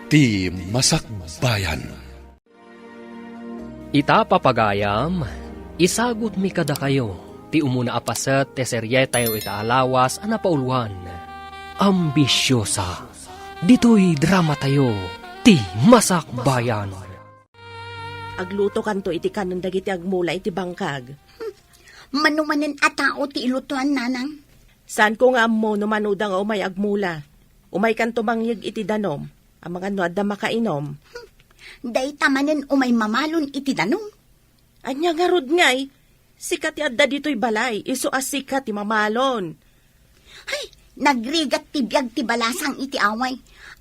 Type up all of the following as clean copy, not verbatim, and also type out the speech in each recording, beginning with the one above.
ti Masakbayan. Ita papagayam, isagot mi kada kayo, ti umuna apaset te serye tayo itaalawas anapauluan. Ambisyosa, dito'y drama tayo, ti Masakbayan. Agluto kanto iti kanon dagiti agmula iti bangkag. Manumanen a tao ti ilutuan, nanang. Saan ko nga mo no manudang umay agmula? Umay kanto mangyag iti danom, ang mga no adda makainom. Day tamanen umay mamalon iti danom. Anya nga rod ngay, sikat ti adda dito'y balay, iso as sikat ti mamalon. Hay, nagrigat ti biag ti balasang iti away.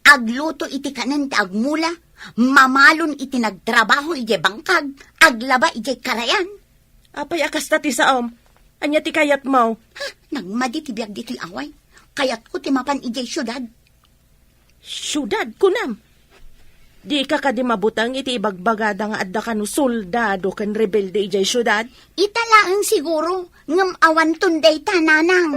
Agluto iti kanan ti agmula. Mamalon iti nagtrabaho iti bangkag. Aglaba iti karayan. Apay akas ta ti saom, anya ti kayat mo. Ha, nagmadi ti biag dito'y away. Kayat ko ti mapan iti syudad. Syudad kunam. Di ka kadi mabutang iti ibagbagada nga adda kanu soldado kan rebelde iti syudad. Italaan siguro ngam awan tunday tananang.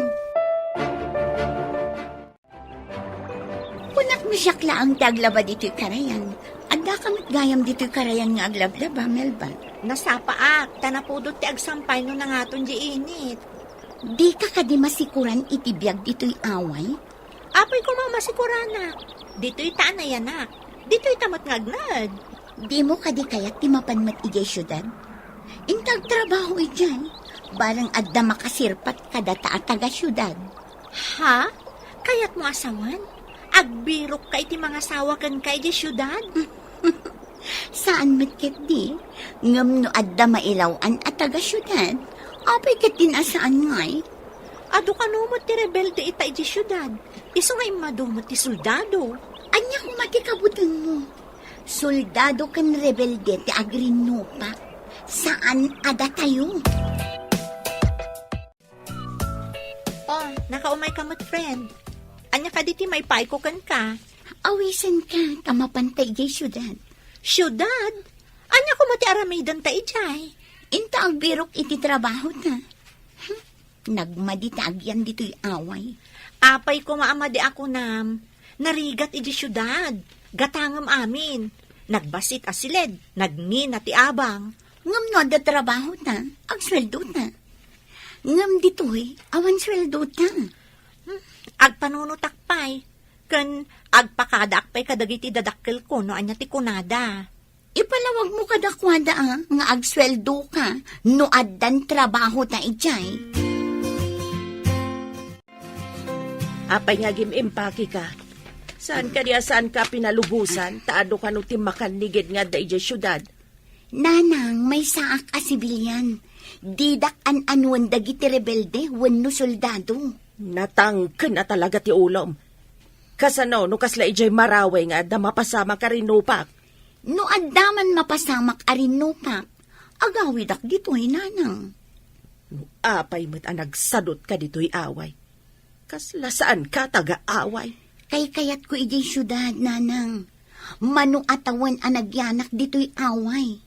Kunak mi siya klaang ti aglaba dito'y karayan. Adda kamit gayam dito'y karayan nga aglablaba, Melba. Nasapaak, tanapudot ti agsampay no nangaton di init. Di ka kadi masikuran iti biag dito'y away? Apoy ko mamasigurana. Dito'y taanayanak. Dito'y tamat ngagnag. Di mo kadi kayat ti mapanmat ijay syudad? Intag trabaho ijan. Barang adda makasirpat kada taga syudad. Ha? Kayat mo asawan? Agbirok ka iti mga sawakan ka iti syudad? Saan matkit di? Ngam no adda mailawan at taga syudad. Apay kat din asaan ngay? Ado ka numot ti rebelde ita iti syudad. Iso ngay madumot ti soldado. Anya kung matikabutan mo. Soldado kan rebelde ti Agrinupa. Saan ada tayo? Oh, nakaumay ka mat friend. Anya ka diti may paiko kan ka. Awisan ka, tamapantay jay syudad. Syudad? Anya ko mati aramidan ta ijay. Inta ang birok iti trabaho ta. Nagmaditag yan dito'y away. Apay ko maamadi ako nam. Narigat iti syudad. Gatangam amin. Nagbasit asiled. Nagmin ati abang. Ngam no da trabaho ta, ang sweldo ta. Ngam dito'y, awan sweldo ta. Agpanunutakpay. Kan agpakadaakpay kadagiti dadakkel ko no anya ti kunada. Ipalawag mo kadakwada nga agsweldo ka, no addan trabaho ta ijay. Apay nga gimimpaki ka. Saan ka diya saan ka pinalubusan, taado ka no timakan nigid nga da ijay syudad. Nanang, may saak a sibilyan. Didak an-anuan dagiti rebelde, wenno soldado. Natangken na talaga ti ulom. Kasano no kasla ijay maraway nga da mapasama ka rinupak. No addaman mapasamak arinupak, agawidak dito'y nanang. Apay mo't nagsadot ka dito'y away. Kasla saan ka taga-away? Kay kayat ko ijay syudad, nanang. Mano atawan anagyanak dito'y away.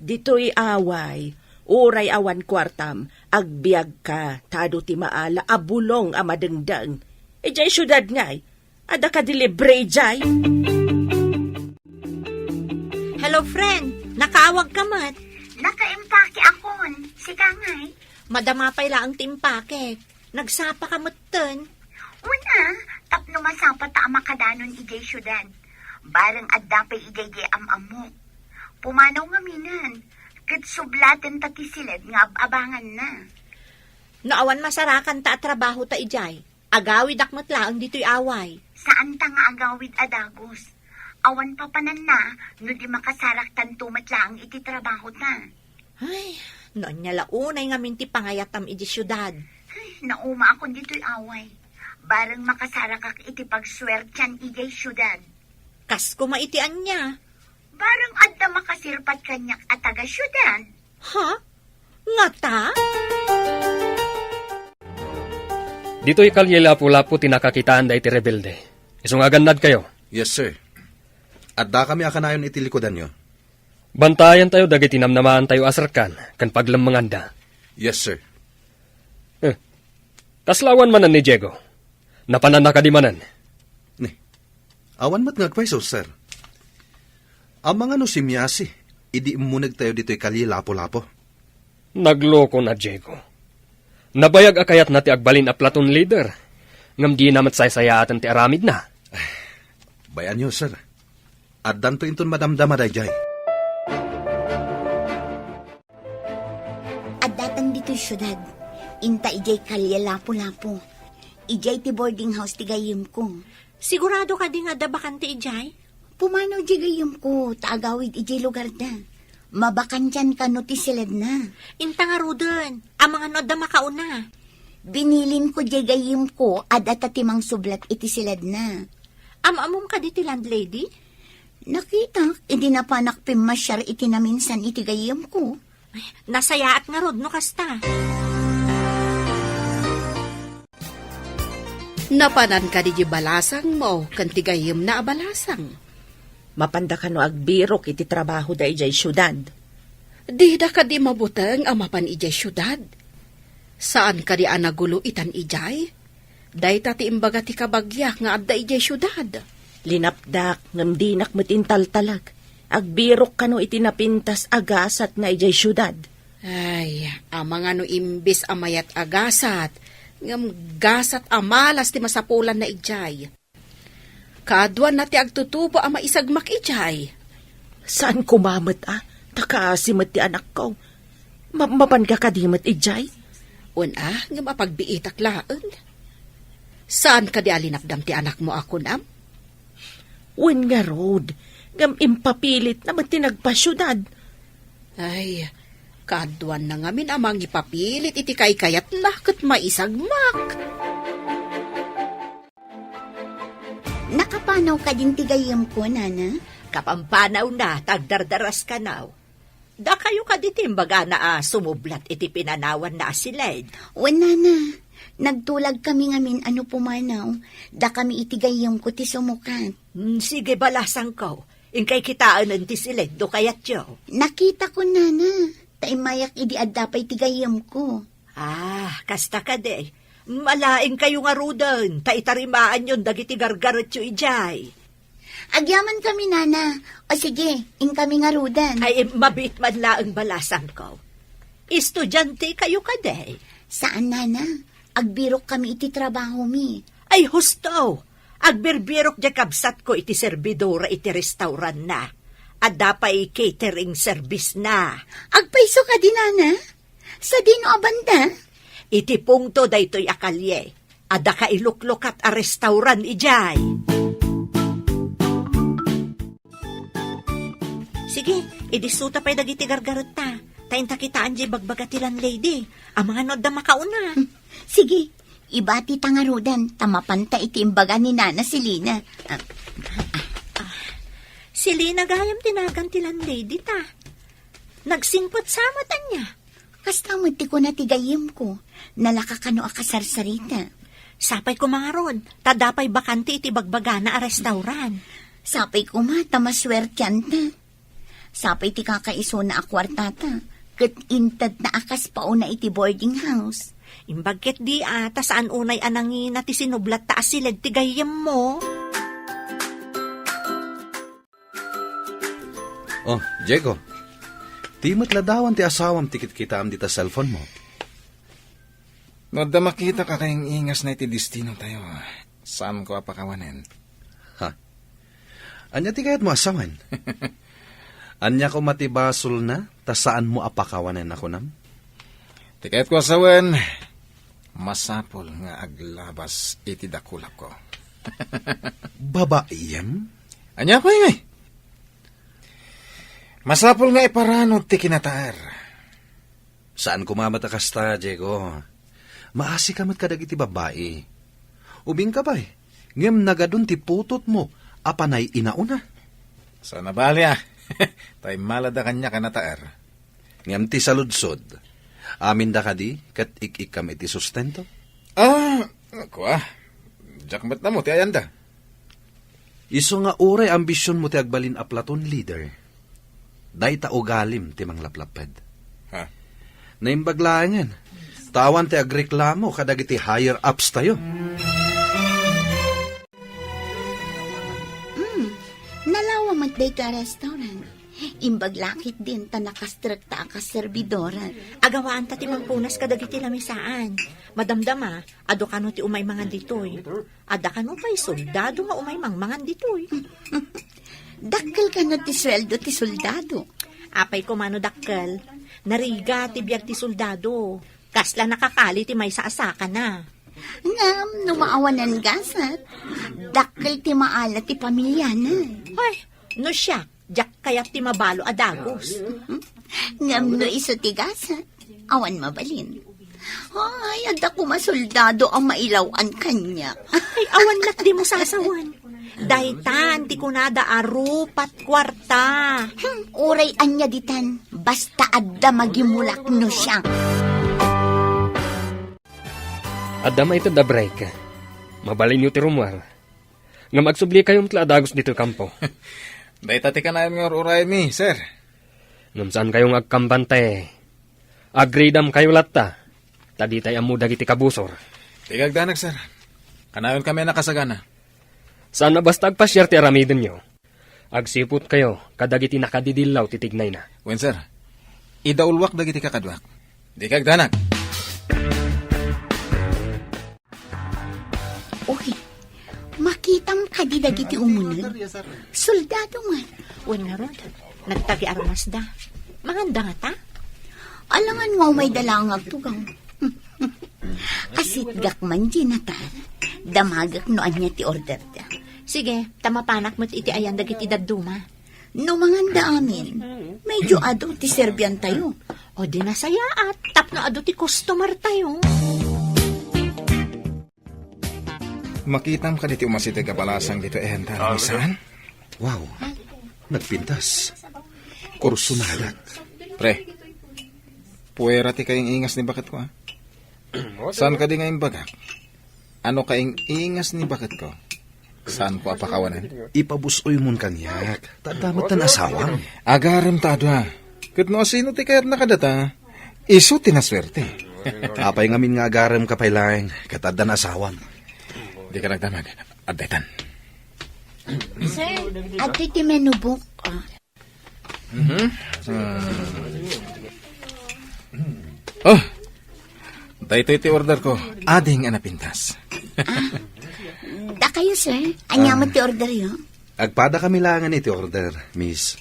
Dito'y away, uray awan kwartam, agbiag ka, tado ti maala, abulong amadengdang. Ijay syudad ngay, ada ka dilibre jay. Hello friend, nakaawag ka mat. Nakaimpake akon, sika ngay. Madamapay laang timpake. Nagsapa ka matten. Una, tapno masapa ta makadanon ijay syudad. Barang addapay ijay amamok. Pumanaw nga minan. Kat sublaten ta tisilid nga abangan na. Naawan masarakan ta at trabaho ta ijay. Agawid akmat laang dito'y away. Saan ta nga agawid adagos? Awan pa panan na, no di makasarak tantumat lang iti trabaho ta. Ay, noon niya launay nga minti pangayatam iti syudad. Ay, nauma akong dito'y away. Barang makasarak kak iti pagswertyan igay syudad. Kas kumaitian niya. Barang adda makasirpat kanyak at taga syudad. Ha? Nga ta? Dito'y kalyelapu-lapu tinakakitaan da iti rebelde. Isungagannad kayo. Yes, sir. Adda kami akanayon iti likodan nyo. Bantayan tayo dagiti namnamaan tayo asarkan, kan paglamanganda. Yes, sir. Kaslawan manan ni Diego. Napanan na kadimanan. Ni, Awan mat nga kweso, sir. Ang mga no simyasi, idi munag tayo dito'y kalye lapo-lapo. Nagloko na, Diego. Nabayag akayat na ti agbalin a platoon leader. Ngam di namat saysayatan ti aramid na. Bayan nyo, sir. At danto inton madamdama dayjay. At datang dito'y syudad. Inta ijay kalye lapo-lapo. Ijay ti boarding house ti gayim ko. Sigurado ka di nga da bakante ijay? Pumanaw di gayim ko, taagawid ijay lugar da. Mabakan dyan ka no ti silad na. Inta nga ruden, ang mga no da makauna. Binilin ko di gayim ko, at atatimang sublat iti silad na. Amamom ka di ti landlady? Nakita, hindi na panak pimasyar iti na minsan iti gayim ko. Ay, nasayaat nga rod no kasta. Napanan ka di balasang mo, kantigayim na abalasang. Mapanda ka no agbirok iti trabaho da ijay syudad. Di da ka di mabuteng amapan ijay syudad. Saan ka di anagulo itan ijay? Day tati imbaga ti kabagyak nga adda ijay syudad. Linapdak ngam dinak matintaltalag. Agbirok ka no iti napintas agasat nga ijay syudad. Ay, ang mga no imbis amayat agasat, ngam gasat amalas ti masapulan na ijay. Kaadwan na ti agtutubo ang maisagmak ijay. Saan kumamat Takasimat ti anak ko. Mapan ka kadimat ijay? Una, ngam apagbiitak laan. Saan ka di alinapdam ti anak mo ako nam? Wen nga road. Ngam impapilit naman tinagpasyudad. Ay, kaadwan na ngamin amang ipapilit iti kaykayat na kat maisagmak. Nakapanaw ka din ti gayim ko, nana? Kapampanaw na, tagdardaras ka now. Da kayo ka di timbaga na sumublat iti pinanawan na asiled. Wala na. Nagtulag kami ngamin ano pumanaw. Da kami iti gayim ko ti sumukat. Sige balasang ko. Ingkay kitaan ng tisilid do kayat yo. Nakita ko, nana. Taimayak idi addapay ti gayim ko. Kasta ka de. Malaing kayo nga rudan. Taitarimaan yon dagiti gargarot yo ijay. Agyaman kami, nana. O sige, ing kami nga rudan. Ay mabit man laang balasang ko. Estudyante kayo ka de. Saan, nana? Agbirok kami iti trabaho mi. Ay husto. Agbirbirok di kabsat ko iti servidora iti restaurant na. At dapay catering service na. Agpaiso ka di, nana? Sa dino abanda? Iti pungto daytoy akalye. Ada ka iluklukat a restaurant ijay. Sige, idisuta pa'y dagiti gargarot ta. Tainta kitaan di bagbagatilan lady. Ang mga nod na makauna. Sige, ibati tangarudan. Tamapanta iti imbaga ni nana si Lina. Si Lina gayam tinagantilan lady ta. Nagsingpot samatan niya. Kastamod ti ko na tigayim ko. Nalakakano akasarsarita. Sapay ko mga ron. Tadapay bakante iti bagbagana a restaurant. Sapay ko ma, tamaswertyan ta. Sapay ti kakaiso na akwartata. Kat intad na akas pauna iti boarding house. Imbagket di ata saan unay anangin na ti sinublat ta asilid ti gayam mo. Oh, Diego. Di matladawan ti asawam tikit kita am dita cellphone mo. No, da makita ka kayong ingas na iti destino tayo. Saan ko apakawanin? Ha? Anya ti kayat mo asawan? Anya ko matibasol na, ta saan mo apakawanan ako nam? Tikayat ko asawan, masapol nga aglabas iti dakulap ko. Babaiyam? Anya ko ingay? Masapol nga iparano ti kinataar. Saan kumamatakas ta, Diego? Maasi ka mat kadag iti babae. Ubing ka ba eh? Ngem nagadun ti putot mo, apanay inauna. Sana bali Tay malada kanya kanataar. Ngem ti saludsod. Amin da ka di, kat ikikam iti sustento? Ako Jakmat na mo, ti ayanda. Iso nga uray ambisyon mo ti agbalin a platoon leader. Day ta ugalim ti manglaplaped. Ha? Naimbaglaangan. Tawan ti agreklamo kadag iti higher ups tayo. Anya ko ingay? Anya ti kayat mo asawan? Masapol nga iparano ti kinataar. Saan kumamatakas ta, Diego? Saan kumamatakas ta, Diego? Maasi ka mat kadag iti babae. Ubing ka ba eh? Ngem nagadun ti putot mo, apanay inauna. Sana bali Iso nga uray ambisyon mo ti agbalin a platoon leader. Day ta ugalim ti manglaplaped. Nalawa man day ka restaurant. Imbag lakit din ta nakastrikta ka servidora. Agawaan ta ti mangpunas kadagiti lamisaan. Madamdama, ado kano ti umay mangan ditoy. Ada kano pa'y soldado nga umay mangan ditoy. Dakkel ka na ti sweldo ti soldado. Apay ko mano dakkel. Nariga ti biyag ti soldado. Kasla nakakali ti may saasaka na. Ngam, numaawanan gasat. Dakkel ti maala ti pamilya na. Ay, no siya, jak kayat ti mabalo adagos. Ngam no iso ti gasat. Awan mabalin. Ay, ada ko masoldado ang mailawan kanya. Ay, awan lak di mo sasawan. Daytan, ti kunada arupat kwarta. Uray anya ditan, basta adda magimulak no siya. Adama ito da break. Mabalin nyo ti Romual. Nga magsubli kayong tlaadagos dito kampo. Day tati ka na yung uray mi, sir. Ngam saan kayong agkambante. Agreedam kayo latta. Tadi tayo amu dagiti kabusor. Tigagdanag, sir. Kanayon kami nakasagana. Saan na basta agpasyar ti aramidin nyo. Agsipot kayo, kadagiti nakadidilaw titignay na. Wen, sir. Idaulwak dagiti kakadwak. Di kagdanag. Uy, makitam ka di dagiti umunod. Soldado man. Wen nga rod, nagtagi armas da. Maganda nga ta. Alangan mo may dalangag tugaw. Kasitgak man dinatar. Damagak no anya ti order ta. Sige, tamapanak mo't iti ayan dagiti daduma. No manganda amin, medyo ado ti serbian tayo. O di nasaya at tapno ado ti customer tayo. Makitam ka diti umasiti kapalasang dito ehenta. Saan? Wow, nagpintas. Kursunalat. Pre, puwera ti kayong ingas ni bakit ko, ha? Saan ka di ngayong bagak? Ano kayong ingas ni bakit ko? Saan ko apakawanan? Ipabusoy mon kanyak. Tadamat tan asawang. Agaram tado, ha? Kat no sino ti kayat nakadata? Iso tinaswerte. Apay ngamin nga agaram kapaylaeng. Katadan asawang. Di ka nagdamag. Addetan. Sir, ati ti menubok. Oh! Dahito iti order ko. Ading anapintas. Da kayo, sir. Anyaman ti order yo. Agpada kami langan iti order, miss.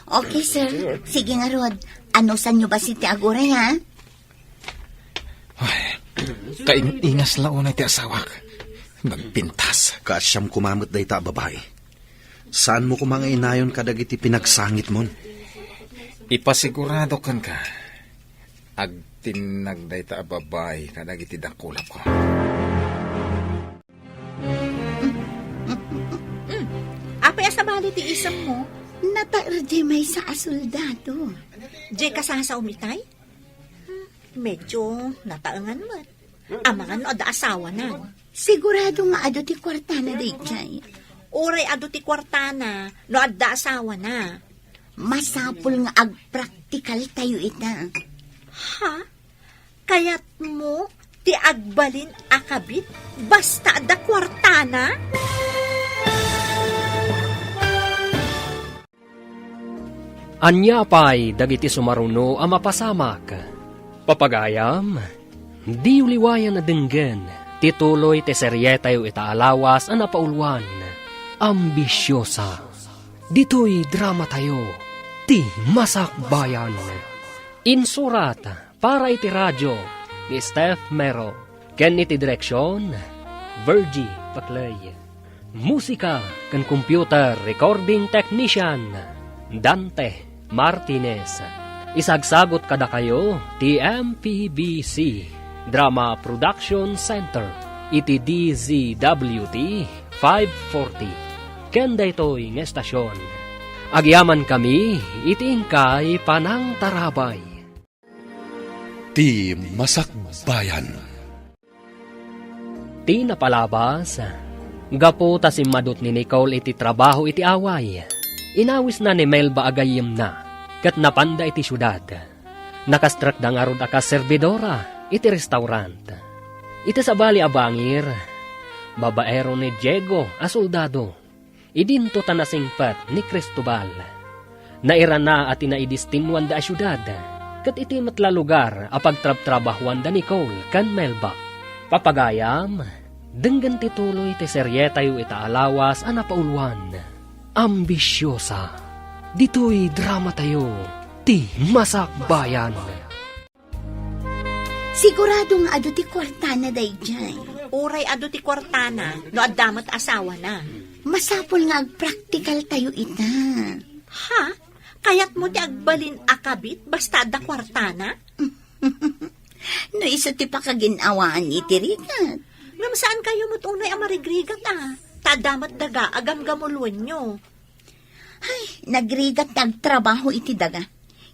Okay, sir. Sige nga, Rod. Ano sa nyo ba si ti aguray, ha? Kaingas laon na iti asawak. Nagpintas. Kasyam kumamot day ta babae. Saan mo kumanga inayon kadagiti pinagsangit mon? Ipasigurado kan ka. Agtinagday ta babay kadagiti dakulap ko. Apay asabali ti isang mo, Nataerdi may sa asoldado. di ka sa umitay? Medyo nataangan mo. Amangan no ada asawa na. Sigurado nga ado ti kwarta na day jay. Uray ado ti kwartana, no adda asawa na. Masapul nga agpraktikal tayo ita. Ha? Kayat mo, ti agbalin akabit, basta adda kwartana? Anya pay dagiti sumaruno a mapasamak. Papagayam, di uliwayan na denggen, tituloy te serye tayo itaalawas a napaulwan. Ambisyosa. Dito'y drama tayo, ti Masakbayan. Insurat para iti radyo ni Steph Mero. Ken iti direksyon, Virgie Paclay. Musika ken computer recording technician, Dante Martinez. Isagsagot kada kayo ti MPBC Drama Production Center iti DZWT 540 kenda ito'y ng estasyon. Agyaman kami iti ingkay Panang Tarabay. Ti Masakbayan. Ti napalabas, gapo ta si madot ni Nicole iti trabaho iti away. Inawis na ni Melba agayim na, kat napanda iti syudad. Nakastrak da nga rod aka servidora iti restaurant. Iti sabali abangir, babaero ni Diego a soldado. Idinto tanasingpat ni Cristobal. Naira na at inaidistinwan da asyudad, kat iti matla lugar apagtrab-trabahuan da ni Cole kan Melba. Papagayam, denggan tituloy ti serye tayo itaalawas anapauluan. Ambisyosa, dito'y drama tayo, ti Masakbayan. Sigurado nga ado ti kwartana dayjay. Uray ado ti kwartana, no addamat asawa na. Masapol nga ag-practical tayo ita. Ha? Kayat mo ti agbalin akabit basta da kwartana? No isa ti pakaginawaan iti rigat. Ngam saan kayo mo't unay amarigrigat Tadamat daga agam gamulwan nyo. Ay, nagrigat nagtrabaho iti daga.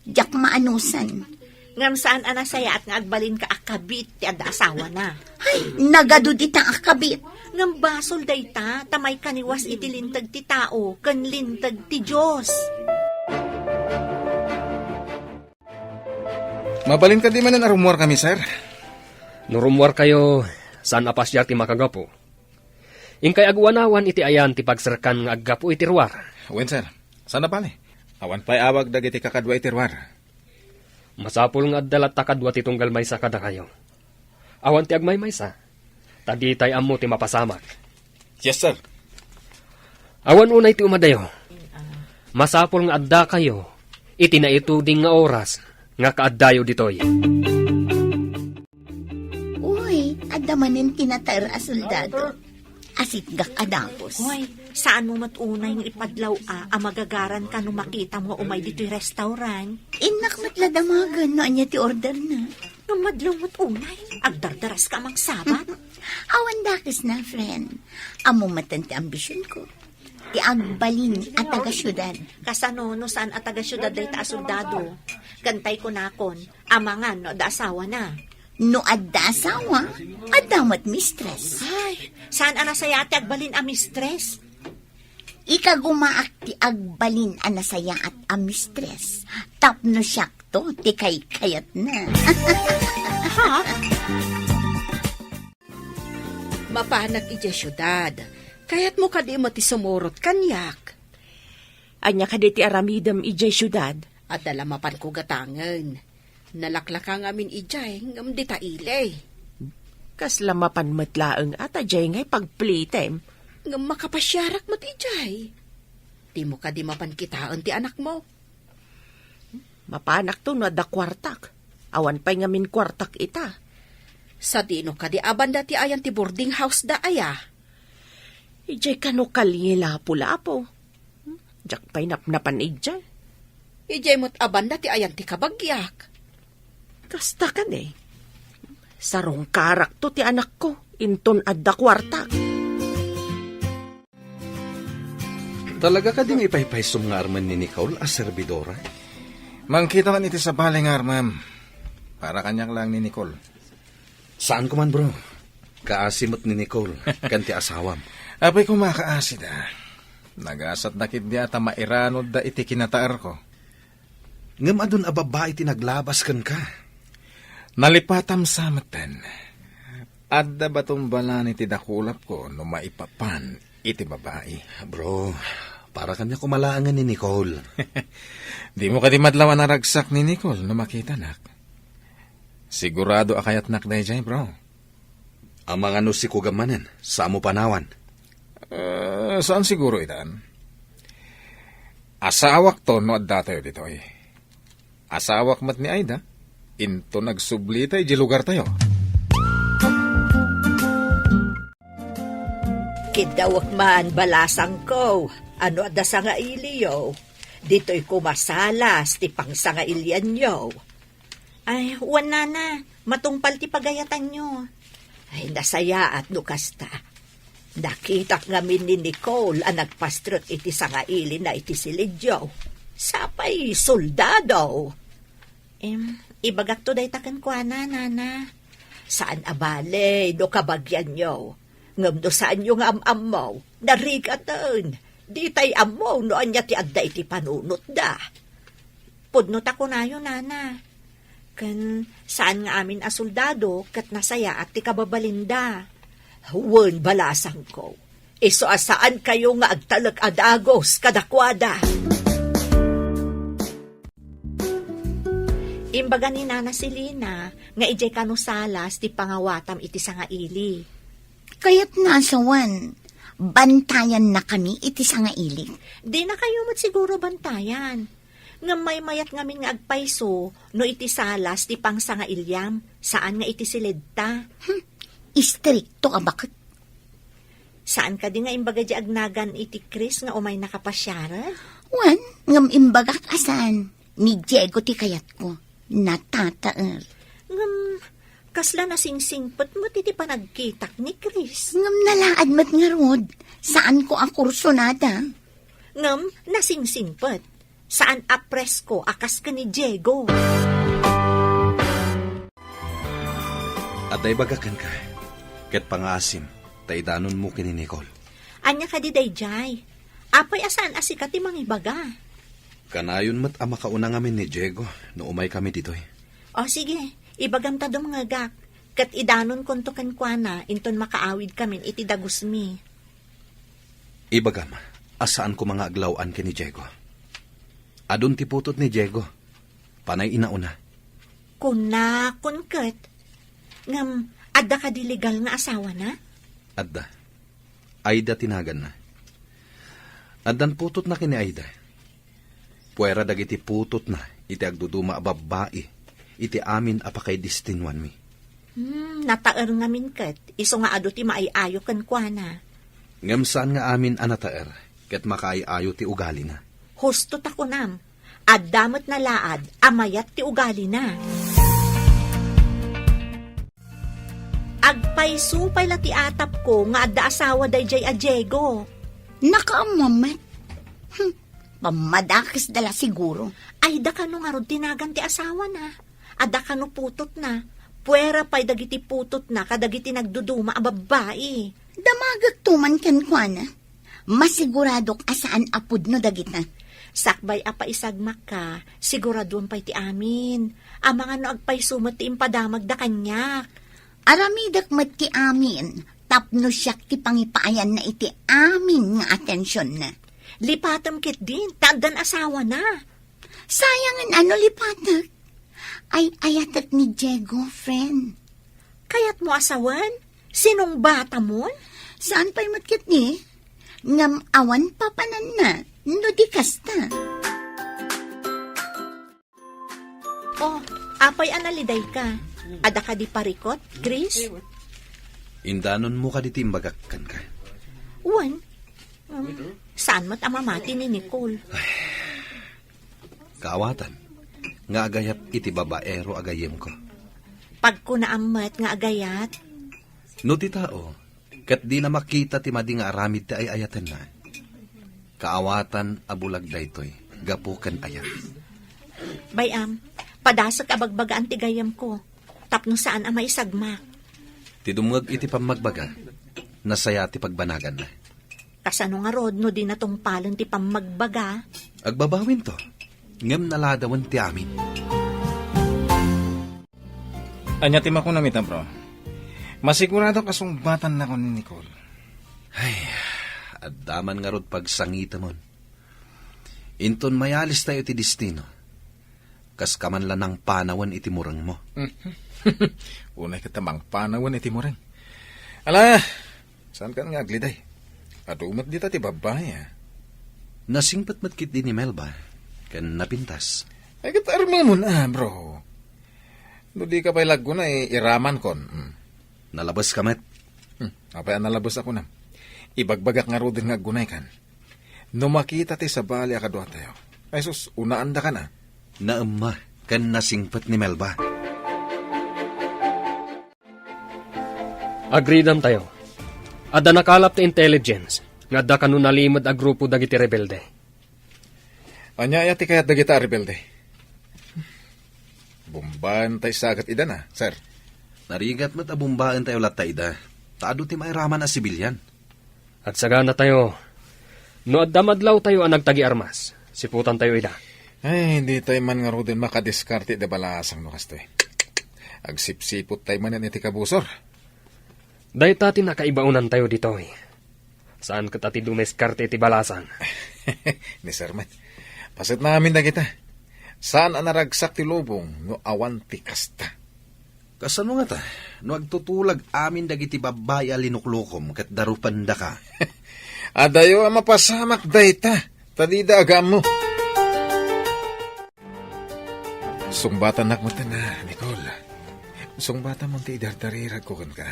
Yak maanusan. Ngam saan anasaya at nga agbalin ka akabit ti adda asawa na. Ay, nagadud itang akabit. Ngam basol dayta, tamay kaniwas iti lintag ti tao, kan lintag ti Diyos. Mabalin ka di man na rumor kami, sir. Nurumwar kayo, saan apasyar ti makagapo. Ingkay agwanawan iti ayan ti pagserkan nga aggapo iti ruwar. Wen, sir. Sana pali. Awan pa'y awag dagiti kakadwa iti ruwar. Masapul nga dalat takadwa ti tunggal maysa kada kayo. Awan ti agmay maysa, tadi tay ammo ti mapasamak. Yes, sir. Awan unay ti umadayo. Masapul nga adda kayo, iti na ituding nga oras, nga kaaddayo ditoy. Uy, adamanin tinatayar a soldado. Asit gak adapos. Hoy, saan mo matunay ng ipadlaw magagaran ka nung makita mo umay dito'y restaurant? Inak matladamagan no anya ti order na. Nung madlaw matunay, agdardaras ka mang sabat. Awan dakis na, friend. Amo matan ti ambisyon ko. Ti agbalin at taga-syudad. Kasano no saan at taga-syudad day ta soldado. Kantay ko nakon, amangan no da asawa na. No adda asawa, adamat mistress. Ay, saan anasaya ti agbalin a mistress? Ikagumaak ti agbalin anasaya at a mistress. Tapno siyak to, ti kay-kayat na. Ha? Mapanak iti syudad. Kayat mo kadi mo ti sumurot kanyak. Anya ka ti aramidam ijay syudad. At dalamapan ko gatangan. Nalaklakang amin ijay ngam di tailay. Kas lamapan matlaeng at ajay ngay pagplitem. Ngam makapasyarak mat ijay. Di mo ka di mapankitaan ti anak mo. Mapanak to no da kwartak. Awan pa'y ngamin kwartak ita. Sa dino ka di abanda ti ayan ti boarding house da aya. Ijay kano kalye lapo-lapo. Jak pa'y napnapan ijay. Ijay mo't abanda ti ayan ti kabagyak. Kasta ka ne. Sarong karak to ti anak ko. Inton adda kwartak. Talaga ka ding ipaypaysom nga arman ni Nicole as servidora? Mangkita man iti sa baling armam. Para kanyak lang ni Nicole. Saan ko man, bro? Kaasimot ni Nicole, kanti asawam. Apay kumakaasid Nagasat nakit di ata mairanod da iti kinataar ko. Ngam adun ababa iti naglabas kan ka. Nalipatam samatan. Adda batong balan iti dakulap ko no maipapan iti babae. Bro, para kanya kumalaangan ni Nicole. Di mo ka di madlawan na ragsak ni Nicole no makita nak. Sigurado akayat nak na jay, bro. Ang mga no si kugamanan, sa mo panawan. Saan siguro itan? Asawak to no adda tayo dito eh. Asawak mat ni Aida, into nagsubli tayo di lugar tayo. Kidawak man balasang ko, ano adda sa nga iliyo. Dito'y kumasalas, ti pang sa nga ilian nyo. Ay, wala na, matungpal ti pagayatan nyo. Ay, nasaya at nukasta. Nakita ngamin ni Nicole ang nagpastrot iti sa nga ili na iti silidyo. Sapay, soldado. Ibagak to day takan kwa na, nana. Saan abale, do kabagyan nyo. Ngam do saan yung am-am mo, narigatan. Di tay am mo, no anya ti adda iti panunot da. Pudnot ako na yun, nana. Kan saan nga amin a soldado, kat nasaya at ti kababalinda. Huwon balasang ko. Iso asaan kayo nga agtalag adagos kadakwada. Imbaga ni Nana Selena, nga ijay kanusalas ti pangawatam iti sangaili. Kaya't nasawan, bantayan na kami iti sangaili. Di na kayo mat siguro bantayan. Nga may mayat ngamin nga agpayso, no iti salas ti pang sangailyam, saan nga iti silidta. Istrikto ka bakit? Saan ka di nga imbaga di agnagan iti Chris nga umay nakapasyaran? Wan, ngam imbagak asan. Ni Diego ti kayat ko. Natataer. Ngam, kasla na singsingpot mo iti panagkitak ni Chris. Ngam nalaad mat nga rod. Saan ko ang kurso nada? Ngam, nasingsingpot. Saan apresko akas ka ni Diego? At ay bagakan ka. Ket pangasim, taidanon mo kini Nicole. Anya ka di dayjay. Apay asan asikat ti mangibaga. Kanayon mat ama kauna ngamin ni Diego, no umay kami ditoy. O sige, ibagam ta mga gak. Kat idanon konto kenkwana, inton makaawid kamin iti dagusmi. Ibagam, asaan ko mga aglawan kini Diego? Adun ti putot ni Diego. Panay inauna. Kuna, kunket. Ngam, adda ka di legal nga asawa na? Adda. Aida tinagan na. Addan putot na kini Aida. Puwera dagiti putot na, iti agduduma a babae, iti amin apakay distinwan mi. Nataer ngamin ket, iso nga ado ti maayayo kenkwana. Ngem saan nga amin anataer, ket makaayayo ti ugali na. Husto ta kunam, addamot na laad, amayat ti ugali na. Agpaysupay la ti atap ko nga adda asawa dayjay a Diego. Nakaamamat. Pamadakis dala siguro. Ay da kano nga rod tinagan ti asawa na. Adda kano putot na. Puwera pa'y dagiti putot na kadagiti nagduduma a babae. Damagag tuman ken kwa na. Masiguradok asaan apud no dagita. Sakbay apa isagmak ka, siguraduan pa'y ti amin. Ang mga no agpaysumot ti impadamag da kanyak. Aramidak mat ti amin. Tapno siyak ti pangipaayan na iti amin nga atensyon na. Lipatam kit din, tadan asawa na. Sayangan ano lipatak? Ay ayatak ni Diego, friend. Kayat mo asawan? Sinong bata mo? Saan pa'y matkit ni? Ngam awan papanan na, no di kasta. Oh, apay analiday ka. Ada ka di parikot, Chris? Indanon mo ka diti imbagakkan ka. Wan. Saan mat amamati ni Nicole? Kaawatan, nga agayat iti babaero agayem ko. Pag ko naamat nga agayat, No ti tao, kat di na makita ti madi nga aramid ti ay ayatan na. Kaawatan abulag daytoy, gapukan ayat. bayam, padasak abagbagaan ti gayam ko. Tapno saan ang maisagmak. Ti dumag iti pamagbaga, nasaya ti pagbanagan na. Kasano nga rod no di natong palon ti pamagbaga. Agbabawin to, ngem naladawan ti amin. Anya ti makunamitan, bro. Masigurado kasumbatan na ko ni Nicole. Ay, addaman nga rod pagsangita mon. Inton mayalis tayo ti destino. Kas kaman lang ng panawan iti murang mo. Unay katamang panawan iti mo rin. Ala, saan ka nga agliday? Adumat dita ti babae, ha? Nasingpat matkit din ni Melba, kan napintas. Ay, katarma mo na, bro. No di ka pa'y laggo na, iraman kon. Nalabas ka met. Apay ang nalabas ako na. Ibagbagak nga ro din nga gunay kan. No makita ti sa bali akadwa tayo. Ay sus, unaanda ka na. Naama, kan nasingpat ni Melba. Agreedam tayo. Adda nakalap ti intelligence, nga adda kanu nalimod a grupo dagiti rebelde. Anya ti kayat dagita rebelde. Bumban tayo sagat ida na, sir. Narigat mat abumbaan tayo latayda. Taado ti mairaman a sibilyan. At sagana tayo, no adda madlaw tayo ang nagtagi armas, siputan tayo ida. Ay, hindi tayo man nga ro din makadiskarte de balasang no kastoy. Agsipsipot tayo man yan iti kabusor. Dahil tati nakaibaunan tayo dito. Saan ka tati dumeskarte iti balasan? Ni Sermet, pasit namin na kita. Saan ang naragsak ti lubong no awan ti kasta? Kasano nga ta? No agtutulag amin dagiti babay a linuklukom ket darupanda ka. Adayo ang mapasamak dayta. Tadida agam mo. Sungbatan nakmata na, Nicole. Sungbatan mo ti idardarirag ko kan ka.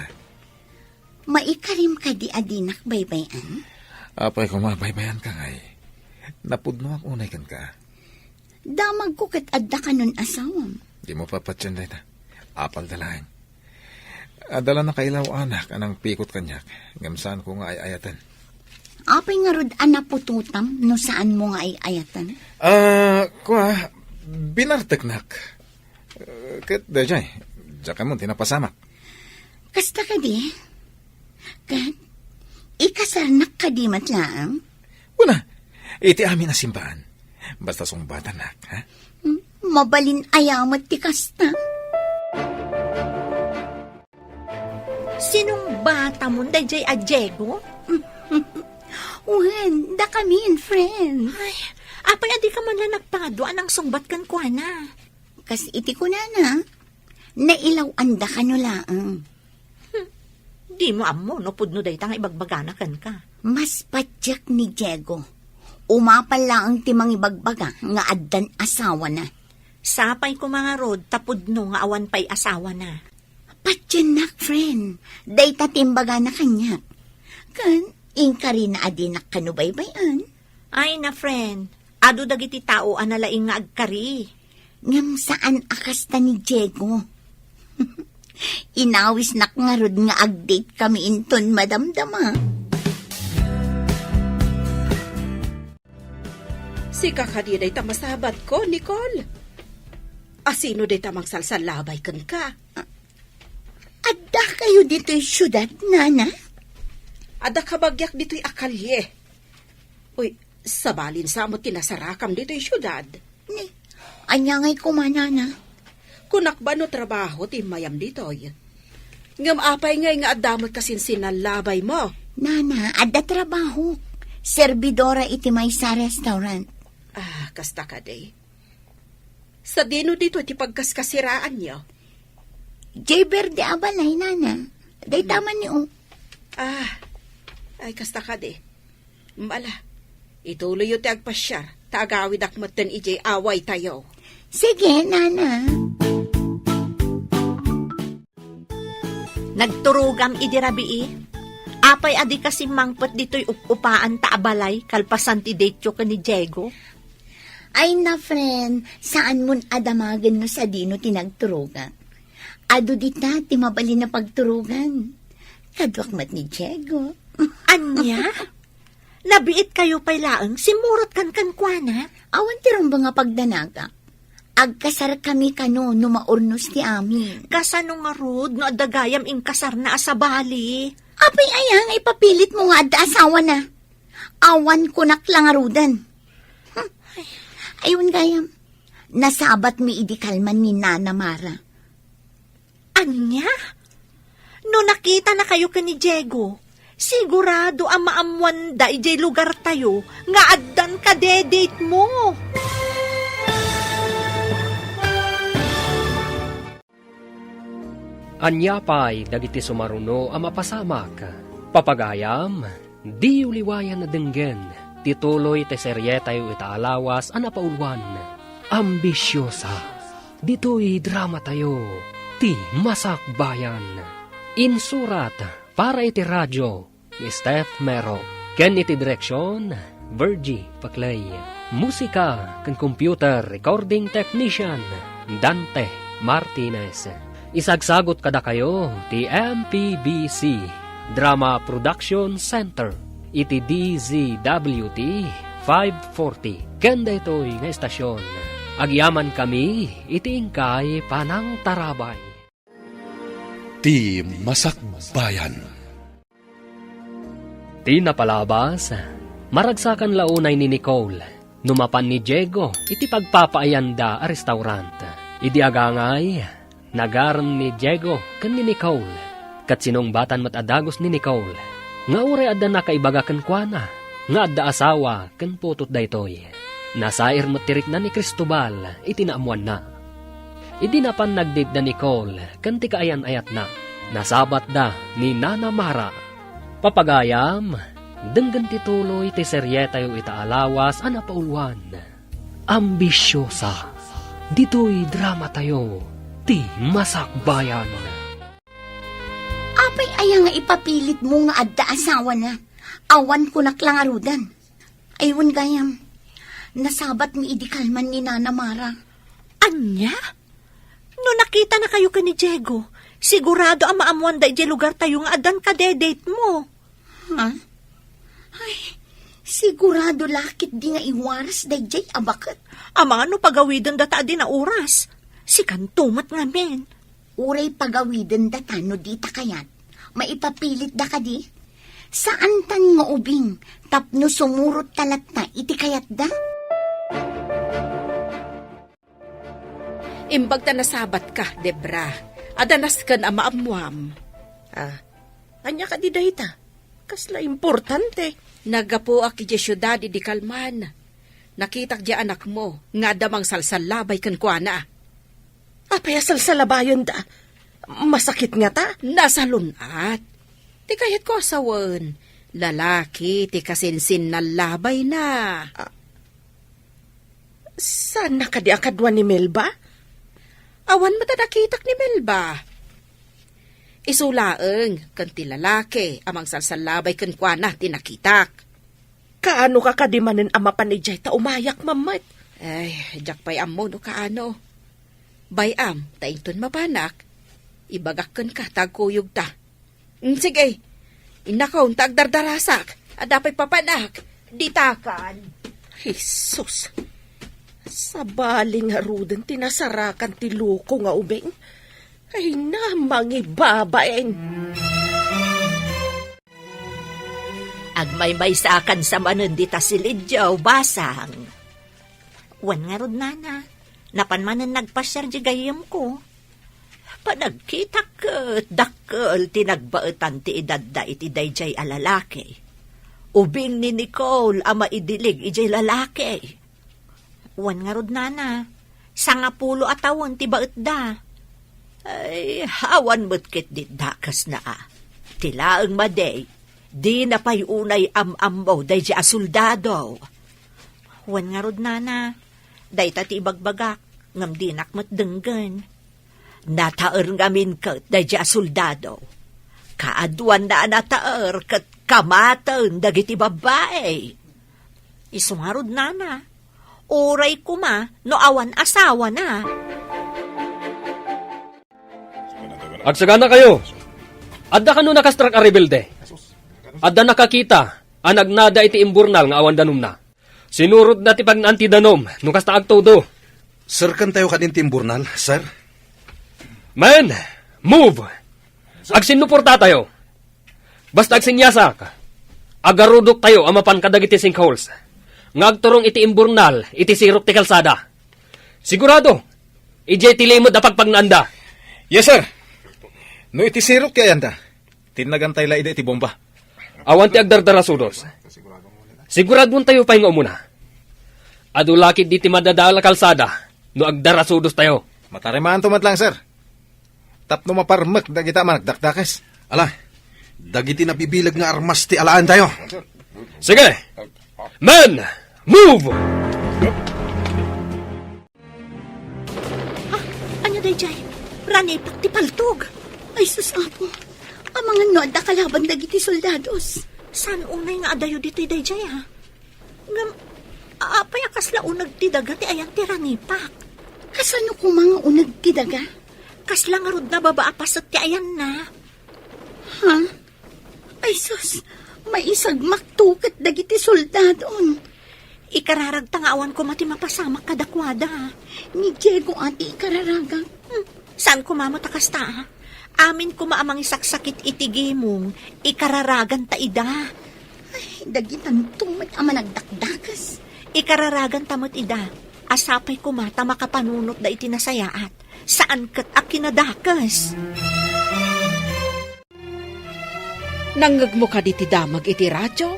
Maikarim ka di adinak baybayan? Apay ko mabaybayan ka ngay. Napudno ak unay kan ka. Damag ko kat adda ka nun asawam. Di mo papatsyan dayta. Apal dalahin. Adala na kailaw anak anang pikot kanyak. Ngamsaan ko nga ay ayatan. Apay nga rod anapututam no saan mo nga ay ayatan? Kuha, binarteknak. Kat dajay, dyan mo tinapasamak. Kasta ka di? Kat, ikasarnak ka di matlaang? Una, iti amin na simbahan. Basta sungbatan nak, ha? Mabalin ayamat ti kasta. Sinong bata mo, dayjay a Diego? Wen, da kami in friend. Ay, apay adi ka man lang nagpado, anang sungbat kan kwa na. Kas iti ko na. Nailaw anda ka no laang. Di mo amo, no pudno day tang ibagbagana kan ka. Mas padyak ni Diego. Umapal lang ti mangibagbaga nga addan asawa na. Sapay ko mga rod, tapudno nga awan pa'y asawa na. Patyan nak, friend. Day tatimbaga na kanya. Kan, ingka rin na adinak kanubaybayan. Ay na friend, ado dagiti tao analaing nga agkari. Ngam saan akasta ni Diego? Inawis nak nga rod nga agdate kami inton madamdama. Si kakadi day tamasabat ko, Nicole. Asino day tamang salsalabay kan ka? Adda kayo dito'y syudad, nana? Ada kabagyak dito'y akalye. Uy, sabalin sa mo tinasarakam dito'y syudad. Ni, anya nga'y kumanana. Kunak ba no trabaho ti mayam dito'y? Ngam apay ngay nga adamot kasin sinalabay mo. Nana, adda trabaho. Servidora iti may sa restaurant. Ah, kasta ka day. Sa dino dito ti pagkaskasiraan niyo. Jay Verde abalay, nana. Day taman niyo. Ah, ay kasta ka de. Mala, ituloy yung ti agpasyar. Taagawid akmat den ijay away tayo. Sige, nana. Nagturugam idirabii. Apay adi kasi mangpot dito'y upaan taabalay kalpasan ti detyo ka ni Diego. Ay na, friend, saan mun adamagan no sa dino tinagturugan? Ado dita, ti mabali na pagturugan. Kadwakmat ni Diego. Anya? Nabiit kayo pa'y laang, simurot kan kwa. Awan tirong ba nga pagdanaga? Agkasar kami kano no maurnos ti amin. Kasano nga rod, no adagayam ing kasar na asabali. Apay ayang ipapilit mo nga adda asawa na. Awan ko naklangarudan. Ayun gayam, nasabat mi idikalman ni Nana Mara. Anya? No nakita na kayo ka ni Diego, sigurado ang maamwanda ijay lugar tayo, nga addan ka de-date mo. Anya pa'y dagiti sumaruno ang mapasamak. Papagayam, di uliwayan na denggen. Tituloy te seryetayo itaalawas ang napaulwan. Ambisyosa. Dito'y drama tayo. Ti Masak Bayan. Insurat para iti radyo ni Steph Mero. Ken iti direksyon, Virgie Paclay. Musika ken computer recording technician, Dante Martinez. Isagsagot kada kayo ti MPBC Drama Production Center iti DZWT 540 kenda ito'y nga estasyon. Agyaman kami iti ingkay panang tarabay. Ti Masak Bayan. Ti napalabas, maragsakan launay ni Nicole, numapan ni Diego iti pagpapaayanda a restaurant. Idi agangay, nagaram ni Diego kan ni Nicole, kat sinong batan matadagos ni Nicole. Nga uray adda nakaibaga ken kuana, nga adda asawa ken putot daytoy. Nasair mo tirik na ni Cristobal, itinaamuan na. Idi na pan nagdate da Nicole, ken ti kaayan-ayat na. Nasabat da ni Nana Mara. Papagayam, denggan ti tuloy ti serye tayo itaalawas ana paulwan. Ambisyosa, dito'y drama tayo, ti masakbayan. Apay aya nga ipapilit mo nga adda asawa na. Awan ko naklangarudan. Aywan gayam. Nasabat mi idikalman ni Nana Mara. Anya? No nakita na kayo ka ni Diego, sigurado ang maamuan da iti lugar tayo nga adan kadedate mo. Ha? Ay, sigurado lakit di nga iwaras dayjay abakat. Ama ano pagawidan data di na oras. Si kantumat nga men. Uray pagawiden datano di takayat. Maipapilit da ka di? Saan tan nga ubing? Tapno sumurot talat na iti kayat da? Imbag ta nasabat ka, Debra. Adanas kan ama amwam. Anya ka di dayta? Kasla importante. Nagapo ak iti syudad di Kalman. Nakitak di anak mo, nga damang salsalabay kan kuana. Apay asal sa labayon da. Masakit nga ta. Nasa lunat. Ti kayat ko asawan. Lalaki, ti kasinsin na labay na. Saan na ka di akadwa ni Melba? Awan matadakitak ni Melba. Isulaeng, kan ti lalaki, amang salsalabay kan kuana, tinakitak. Kaano ka kadimanin ama panijay ta umayak mamat? Ay, jak pa'y amo no kaano. Bayam, tainton mapanak. Ibagakkan ka, tagkuyog ta. Sige, inakaw, tagdardarasak. Adapay papanak. Ditakan. Jesus! Sa baling haruden tinasarakan ti luko nga ubeng. Ay na, mangibabaeng. Agmaymay sa akan sa manon dita si Lidyaw, basang. Wan nga rod nana. Napanmanan nagpasyar di gayam ko. Panagkita ket dakkel tinagbaetan ti edad da iti dayjay a lalaki. Ubing ni Nicole ama idilig ijay lalaki. Wan nga rod nana. 50 atawon ti baet da. Ay, hawan mo't kit di dakas na Tilaeng maday, di na pa'y unay am-ambo dayjay a soldado. Wan nga rod nana. Dayta ti ibagbagak. Ngam dinak matdenggan. Nataer ngamin ket dayjay a soldado. Kaaduan na nataer ket kamaten dagiti babae. Isungarod nana. Uray kuma no awan asawa na. Agsagana kayo. Adda kanu nakastrak a rebelde. Adda nakakita, anagnada iti imburnal nga awan danum na. Sinurod na ti pagnanti danom, nung kasta agtodo. Sir, kan tayo ka din timburnal, sir? Man, move! Agsinuporta tayo. Basta agsinyasak. Agarudok tayo amapan kadag iti sinkholes. Ngagturong iti imburnal, iti sirok ti kalsada. Sigurado, ijay ti limod na pagpagnanda. Yes, sir. No iti sirok kaya yanda. Tinagantay la iti bomba. Awan ti agdardarasudos. Siguradon tayo pa nga umuna. Adulakit di ti madadala kalsada, no agdarasudos tayo. Matarimaan tumat lang, sir. Tapno maparmak dagita managdakdakes. Ala, dagiti nabibilag nga armas ti alaan tayo. Sige! Men! Move! Ano dayjay? Ranipak ti paltog. Ay susapo. Amangan no adda kalaban dagiti soldados. San unay nga adayo dito dayjay ha? Ngam, apay akasla unag ti daga ti ayan ti ranipak. Kasano ko mga unag ti daga? Kasla nga rod na babaapasat ti ayan na. Ha? Ay sus, may isag maktukat dagiti soldadon. Ikararag tangawan ko mati mapasamak kadakwada. Ni Diego ati ikararagag. Saan ko mamatakas ta ha? Amin ko maamang isaksakit itigi mong ikararagan ta ida. Ay, dagitan tumat ama nagdakdakas. Ikararagan tamot ida. Asapay ko mata makapanunot da itinasayaat. Saan kat akinadakas? Nangag mo ka di ti damag iti radyo?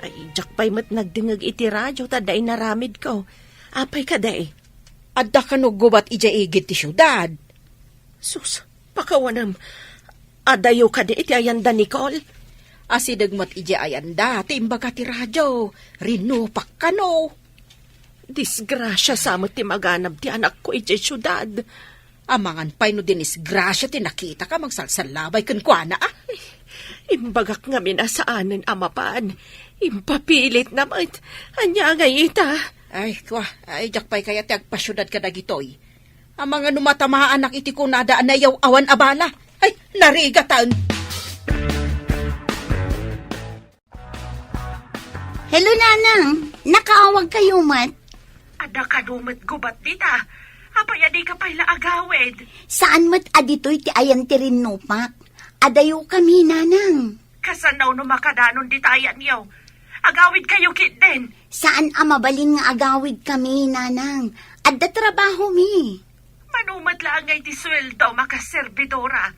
Ay, jak pa'y mat nagdingag iti radyo, taday naramid ko. Apay ka day. Adda ka no gubat ija igit ti syudad. Sus, pakawanam. Adayo ka di iti ayanda, Nicole. Asidagmat ija ayanda, timbaga ti radyo. Rinupak ka no. Disgrasya sa ti maganab ti anak ko iti syudad. Amangan pa'y no dinisgrasya ti nakita ka magsalsalabay kunkwana ah. Imbagak nga minasaanan amapan. Impapilit naman. Anya nga ita. Ay, kwa, ay, jakpay kaya ti agpasyudad ka dagitoy. Ang mga numatamaan anak iti ko nadaan na yaw awan abala. Ay, narigatan. Hello, Nanang. Nakaawag kayo, Mat. Ada ka dumat gubat dita. Apay adi ka pa'y laagawid. Saan mat aditoy ti ayan ti rinupak? Adayo kami, Nanang. Kasanaw no makadanon di tayan yaw. Agawid kayo kit din. Saan amabalin nga agawid kami, Nanang? Adda trabaho mi. Manumat lang ngay ti sweldo makaserbidora.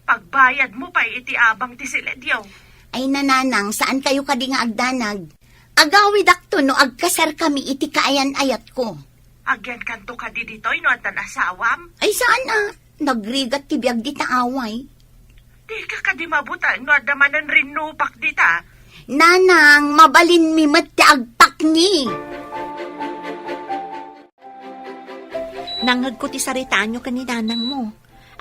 Pagbayad mo pa iti abang ti siledyaw. Ay, Nanang, saan kayo kadi nga agdanag? Agawid akto no agkasar kami iti kaayan ayat ko. Agyan kanto ka di ditoy no at asawam. Ay, saan na? Nagrigat ti biyag di taaway. Di ka ka di mabutan no at damanan rin nupak dita. Nanang, mabalin mi mat ti agpak ni. Nangag ko ti saritaan nyo kani Nanang mo.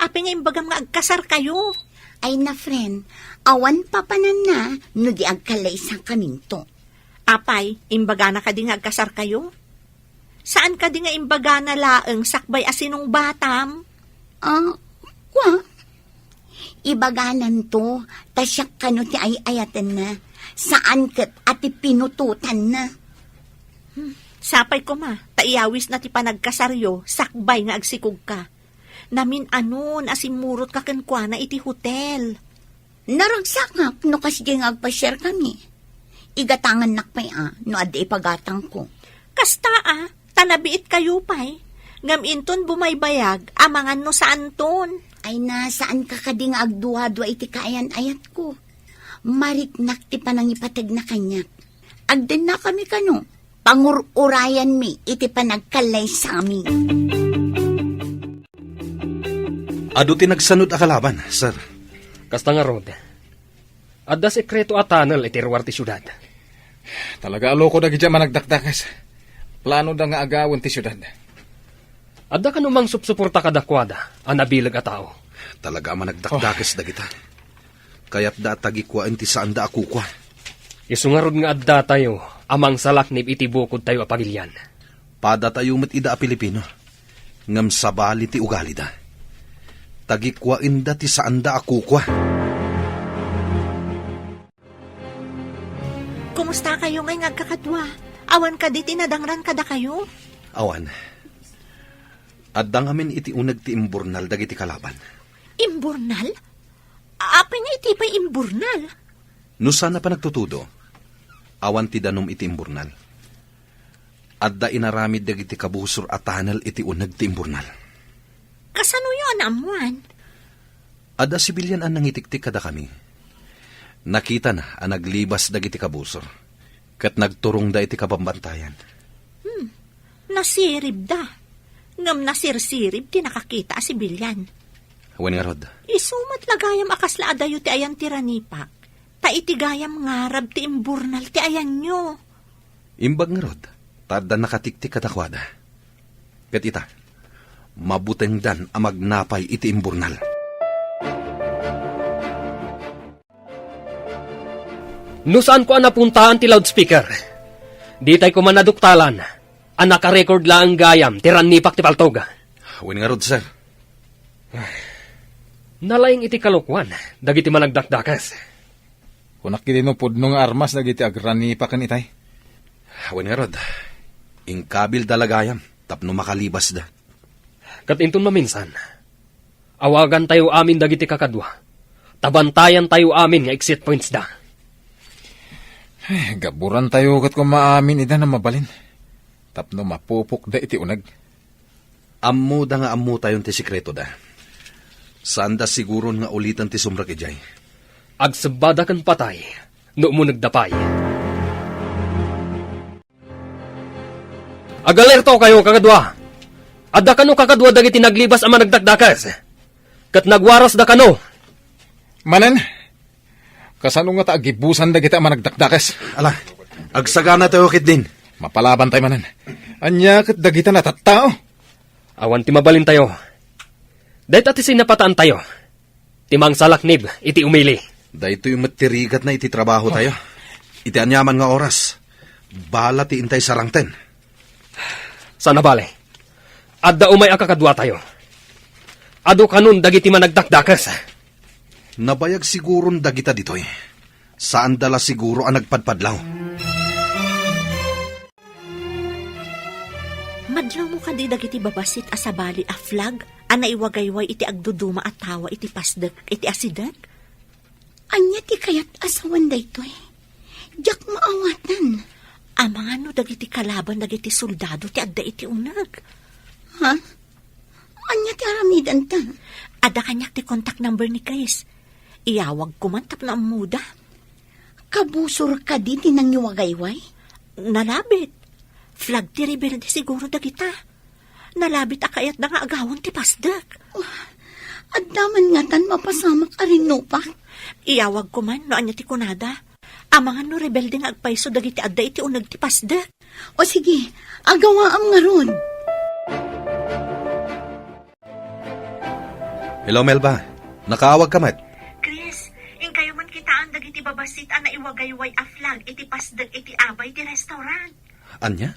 Api nga imbagam nga agkasar kayo. Ay na, friend, awan papanan na no di agkalay sa kaminto. Apay, imbaga na ka di nga agkasar kayo? Saan ka di nga imbaga na laeng sakbay asinong batam? Kwa? Ibaganan to, tasyak kano ti ayatan na. Saan kat ati pinututan na? Sapay ko ma, taiyawis na ti panagkasaryo, sakbay nga agsikog ka. Namin anon asimurot ka kenkwana iti hotel. Naragsakak no kasi nga agpa-share kami. Igatangan nakpay no adi ipagatang ko. Kasta tanabiit kayo pa'y. Ngaminton bumaybayag, amangan no saan ton. Ay na, saan ka kadi nga agduwa-duwa iti kaayan ayat ko. Mariknak ti panang ipatag na kanyak. Agdan na kami kano, pangururayan mi iti panagkalay sa amin. Ado ti nagsanod a kalaban, sir. Kasta nga rod. Adda sekreto a tunnel iti ruwar ti syudad. Talaga aloko dagi dyan managdakdakas. Plano da nga agawin ti syudad. Adda ka numang supsuporta kadakwada, ang nabilag a tao. Talaga managdakdakas dagita. Kaya't da tagikwain ti saan da akukwa. Isungarod nga adda tayo, amang salaknib iti bukod tayo a pagilyan. Pada tayo met ida a Pilipino. Ngam sabali ti ugali da. Tagikwain da ti saan da akukwa. Kumusta kayo ngay ngagkakadwa? Awan ka di tinadangran kada kayo? Awan. Addang amin iti unag ti imburnal dagiti kalaban. Imburnal? Apa nga iti pa'y imburnal? No sana pa nagtutudo, awan ti danom iti imburnal. Adda inaramid dagiti kabusor at tunnel iti unag ti imburnal. Kasano yun, amuan? Adda sibilyan ang nangitiktik kada kami. Nakita na ang naglibas dagiti kabusor. Kat nagturong da iti kabambantayan. Nasirib da. Ngam nasirsirib ti nakakita si Bilyan. Wen nga rod. Isumat lagayam akas la adayo ti ayan tiranipak. Ta iti gayam ngarab ti imburnal ti ayan nyo. Imbag nga rod. Tada nakatiktik katakwada. Kat ita, mabuteng dan ang magnapay iti imburnal. No saan ko napuntaan ti loudspeaker? Di tayo ko manaduktalan. Ang nakarecord lang gayam, tiranipak ti paltog. Wen nga rod, sir. Nalaing iti kalukwan, dagiti managdakdakas. Kunak kiti no pudno nga armas dagiti agrani pa kan itay. Wen nga rod. Ingkabil dalagayam, tapno makalibas da. Kat inton maminsan, awagan tayo amin dagiti kakadwa. Tabantayan tayo amin nga exit points da. Gaburan tayo kat kung maamin ida na mabalin. Tapno mapupok da iti unag. Ammo da nga ammo tayon ti sikreto da. Saan da siguro nga ulitan ti sumrak ijay. Agsabada kan patay, no mo nagdapay. Agalerto kayo kakadwa. Adda kano kakadwa dagiti naglibas ama nagdakdakas. Kat nagwaras da kano. Manan, kasano nga ta agibusan da kita managdakdakas. Ala, agsagana tayo kit din. Mapalaban tayo manan. Anya kat dagita na tattao. Awan ti mabalin tayo. Dahit ati sinapataan tayo. Timang salaknib, iti umili. Dahito yung matirigat na iti trabaho tayo. Iti anyaman nga oras. Bala ti intay sarangten. Sana bale. Adda umay akakadwa tayo. Ado kanun dagiti managdakdakas. Nabayag siguron dagita ditoy. Saan dala siguro ang nagpadpadlaw? Madlaw mo ka di dagiti babasit asabali a flag, ana iwagayway iti agduduma at tawa iti pasdek, iti asidag. Anya ti kayat asawan daytoy. Jak maawatan. Amang ano dagiti kalaban dagiti soldado ti adda iti unag. Ha? Anya ti aramidan ta? Ada kanyak ti contact number ni Chris. Iyawag ko man tapno ang muda. Kabusor ka di tinangiwagayway? Nalabit. Flag ti rebelde siguro dagita. Nalabit akayat na nga agawon ti pasdek. At daman nga tan mapasamak arino pa. Iyawag ko man no anya ti kunada. Amangan no rebelde nga agpaiso dagiti adda iti unag ti pasdek. O sige, agawa am nga ron. Hello, Melba. Nakaawag ka, Mat. Chris, in kayo man kitaan dagiti babasit ana iwagayway a flag iti pasdag iti abay ti restaurant. Anya?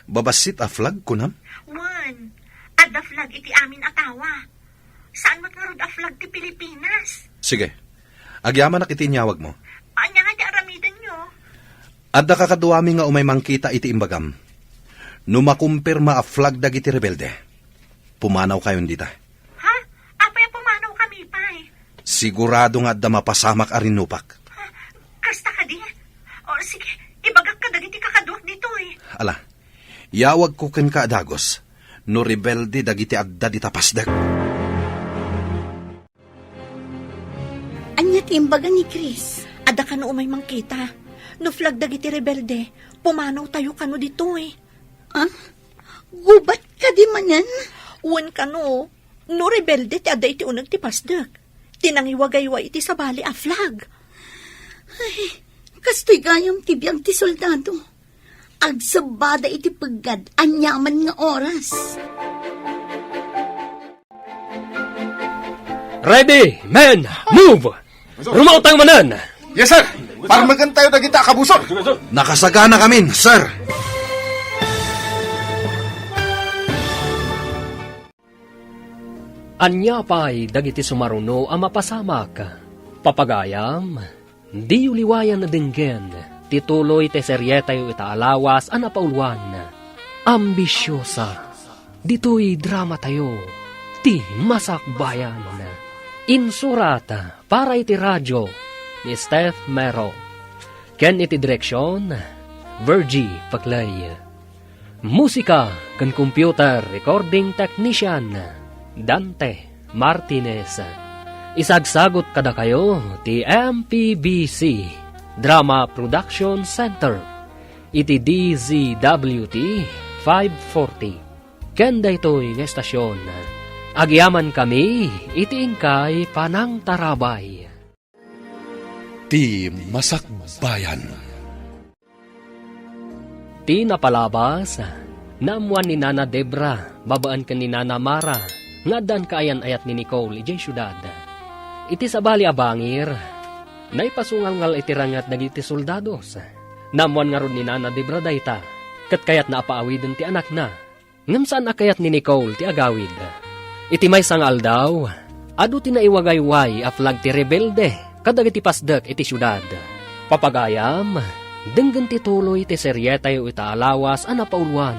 Babasit a flag kunam? Wan, adda flag iti amin atawa. Saan mat nga rod a flag ti Pilipinas? Sige. Agyaman na kitinyawag mo. Anya nga di aramidan nyo? Adda kakaduami nga umay mangkita iti imbagam. Numakumpirma a flag dagiti rebelde. Pumanaw kayon dita. Ha? Apay pumanaw kami pay. Sigurado nga adda mapasamak arinupak. Kasta ka di? O sige, ibagak ka dagiti kakaduak dito eh. Ala, yawag ko ken ka adagos. No rebelde dagiti adda dita pasdag. Anya ti imbaga ni Chris? Ada ka no umay mangkita. No flag dagiti rebelde, pumanaw tayo kano dito eh. Ha? Gubat ka di manan? Uwan ka no rebelde ti adda iti unag ti pasdek. Tinangiwagayway iti sabali a flag. Ay, kastoy gayam ti biyag ti soldado. Agsabada iti pagad, anyaman nga oras. Ready, men, move! Rumautang manan! Yes, sir. Para magantayo na kita, kabusor. Nakasagana kami, sir. Anya pa'y dagiti sumaruno ang mapasamak. Papagayam, di uliwayan na dinggen, tituloy te seryetayo itaalawas ang napauluan. Ambisyosa, dito'y drama tayo, ti masakbayan. Insurata para iti radyo ni Steph Mero. Ken iti direksyon, Virgie Paclay. Musika kan computer recording technician, Dante Martinez. Isagsagot kada kayo ti MPBC Drama Production Center. Iti DZWT 540. Kenda ito'y nga estasyon. Agyaman kami, iti ingkay panang tarabay. Ti Masakbayan. Ti napalabas, naamuan ni Nana Debra, babaan ka ni Nana Mara, nga dan kaayan ayat ni Nicole, ijay syudad. Iti sabali abangir, naipasungal iti rangat dagiti soldados. Naamuan nga ron ni Nana Debra dayta, kat kayat naapaawidin ti anak na. Ngam saan akayat ni Nicole ti agawid. Iti may sangal daw, adu ti naiwagayway a flag ti rebelde, kadag iti pasdek iti syudad. Papagayam, denggan ti tuloy ti seryetayo itaalawas a napauluan.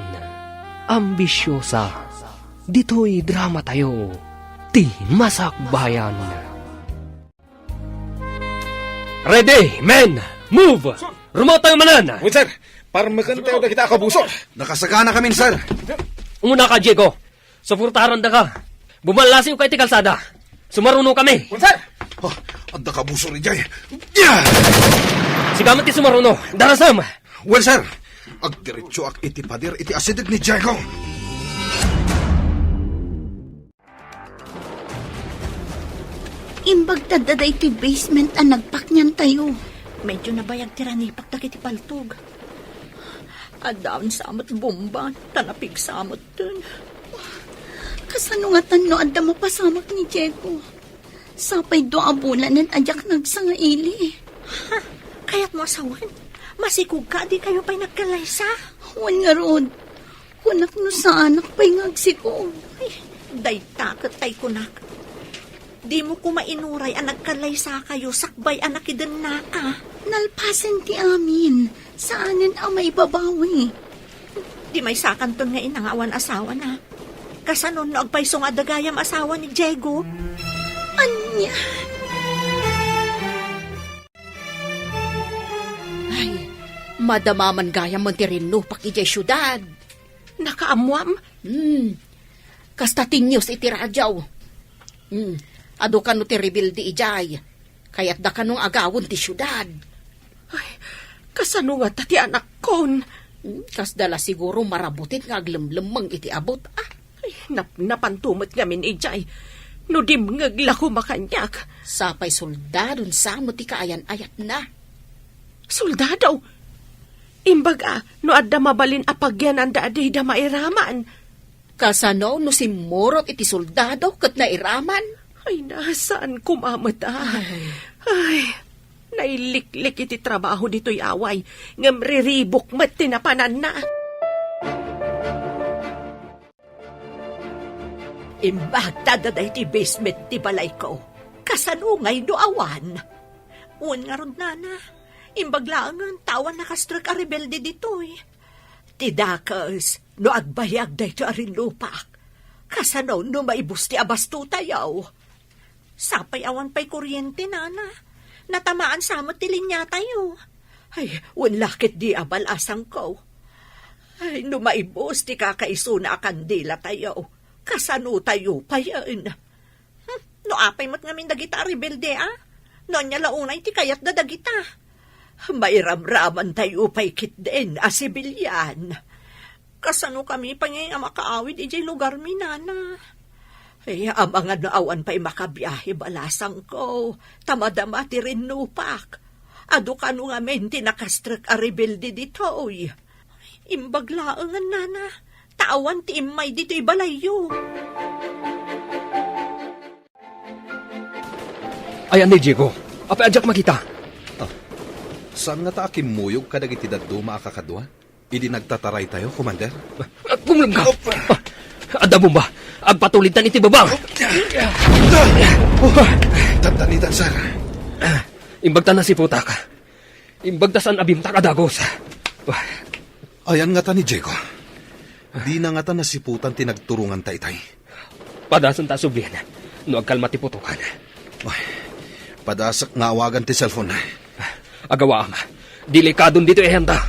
Ambisyosa, dito'y drama tayo, ti masakbayan. Ready, men, move! Rumotang manan! Wait, sir. Para magantayo na kita, kabusor. Nakasagana kami, sir. Umuna ka, Diego. Supurtaran da ka. Bumalasiw ka iti kalsada. Sumaruno kami. Wait, sir. Oh, ang nakabuso rin dyan. Yeah! Sigamat ti sumaruno, darasam! Well, sir, ag diretsyo ak iti pader iti asidig ni Diego. Imbag tadada iti basement ang nagpaknyan tayo. Medyo nabayag tiranipak na kiti paltog. Adawn samot bomba, tanapig samot dun. Kasano nga tanno adda mo pasamak ni Diego. Sapay do abulanan ajak nagsangaili. Ha, kaya't mo asawan. Masikog ka, di kayo pa'y nagkalaysa. Wan nga rod. Kunak no sa anak pa'y ngagsikog. Ay, day takot tay kunak. Di mo ko mainuray ang nagkalaysa kayo, sakbay anak idan na ka. Nalpasan ti amin. Saanin ang may babawi. Di may sakanton nga inangawan asawa na. Kasanon no agpaysong adagayam asawa ni Diego. Anya? Ay, madamaman gayam man ti rinupak ijay syudad. Nakaamuam? Kasta tinyos iti radyaw. Ado ka no ti rebildi ijay. Kaya't da ka nung agawon ti syudad. Ay, kasano nga tati anak kon? Kas dala siguro marabutit nga aglemlemang iti abot. Ay, napantumot ngamin ijay. No di ngagla ko makanyak. Sapay soldadon sa mo ti kaayan-ayat na. Soldado? Imbaga, no adda mabalin apagyan ang daaday da mairaman. Kasano no simurot iti soldado kat nairaman? Ay, nasaan kumamata? Ay, nailiklik iti trabaho dito'y away. Ngam riribok mat tinapanan na. Imbag tadaday ti basement ti balay ko. Kasanungay do awan. Un nga rod nana. Imbag laangan tawan nakastrek a rebelde dito'y. Tidakas, no agbayag day to arin lupak. Kasano no maibus ti abasto tayaw. Sapay awan pa'y kuryente, nana. Natamaan samot ti linya tayo. Ay, lakit di abalasang ko. Ay, no maibus ti kakaiso na kandila tayo. Kasano tayo pa yan? No apay mo't ngamin dagita rebelde, No nya launay ti kayat da dagita. May ramraman tayo pa'y kitden, sibilyan. Kasano kami pa ngayon makaawid ijay lugar mi, nana. Ay, ang mga naawan pa'y makabiyahe balasang ko. Tamadama ti rinupak. Ado ka nung amin tinakastrek a rebelde dito, oy. Imbaglaangan, nana. Tawan ti imay dito'y balayo. Ayan ni Diego, apay ajak makita. Saan nga ta akimuyog kadag iti daduma akakadwa? Idi nagtataray tayo, Commander? Pumulong ka! Ada mo ba? Agpatulitan iti babang! Tantanitan, sir. Imbagta na si putak. Imbagtasan abimtak adagos. Ayan nga ta ni Diego. Di na nga ta nasiputan tinagturungan tay-tay. Padasan ta sublihan. No agkalma ti putukan. Padasak nga awagan ti cellphone. Agawa ama. Delikadon dito ehenta.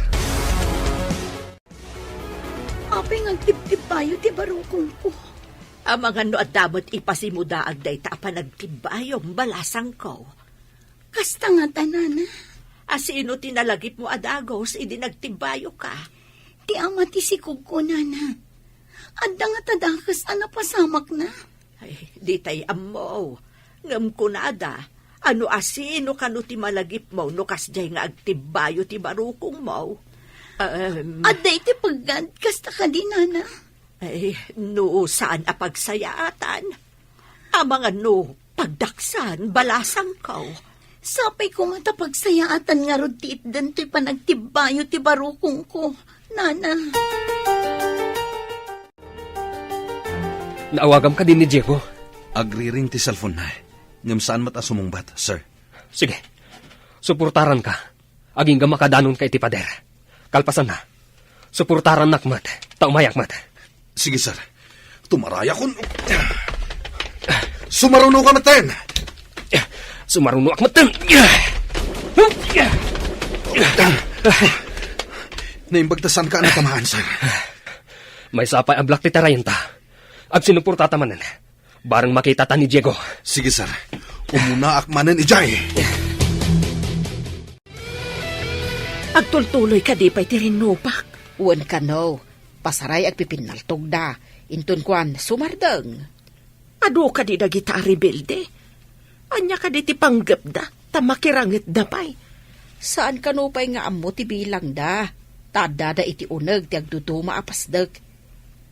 Apay ngagtip-tip tayo ti barukong ko. Ang mga no at damot ipasimudaag day ta panagtibayong balasang ko. Kasta nga tanana. Asino tinalagip mo adagos, idi nagtibayo ka. Ti ama ti sikog ko, nana. Adda nga tadakas pasamak na. Ay, di tay ammo. Ngam ko na ada. Ano asino kano ti malagip mo, no kasjay nga agtibayo ti barukong mo. Aday ti pagad, kasta ka di, nana. Ay, no saan apagsayaatan? Amang ano, pagdaksan, balasang ko. Sapay ko nga pagsayaatan nga rod ti itdan to'y panagtibayo ti barukong ko, nana. Naawagam ka din ni Diego. Agriring ti cellphone na. Ngam saan mata sumungbat, sir? Sige. Suportaran ka. Aging ga makadanon kay ti pader. Kalpasan na. Suportaran nakmat. Taumayak mat. Sige, sir. Tumaraya kun. Sumaruno ka maten! Sumaruno ak maten! Naimbagtasan ka na tamahan, sir. May sapay ang black titarayenta. Ag sinuportata manan. Barang makita ta ni Diego. Sige, sir. Umuna akmanan ijay. Agtultuloy ka di pa'y tirinupak. Uwan ka no, pasaray ag pipinaltog da. Intun kwan, sumardeng. Ado ka di dagita rebilde. Anya ka di ti panggap da, tamakirangit da pa'y. Saan ka no pa'y nga amo ti bilang da? Tada da iti uneg ti agduduma apasdek.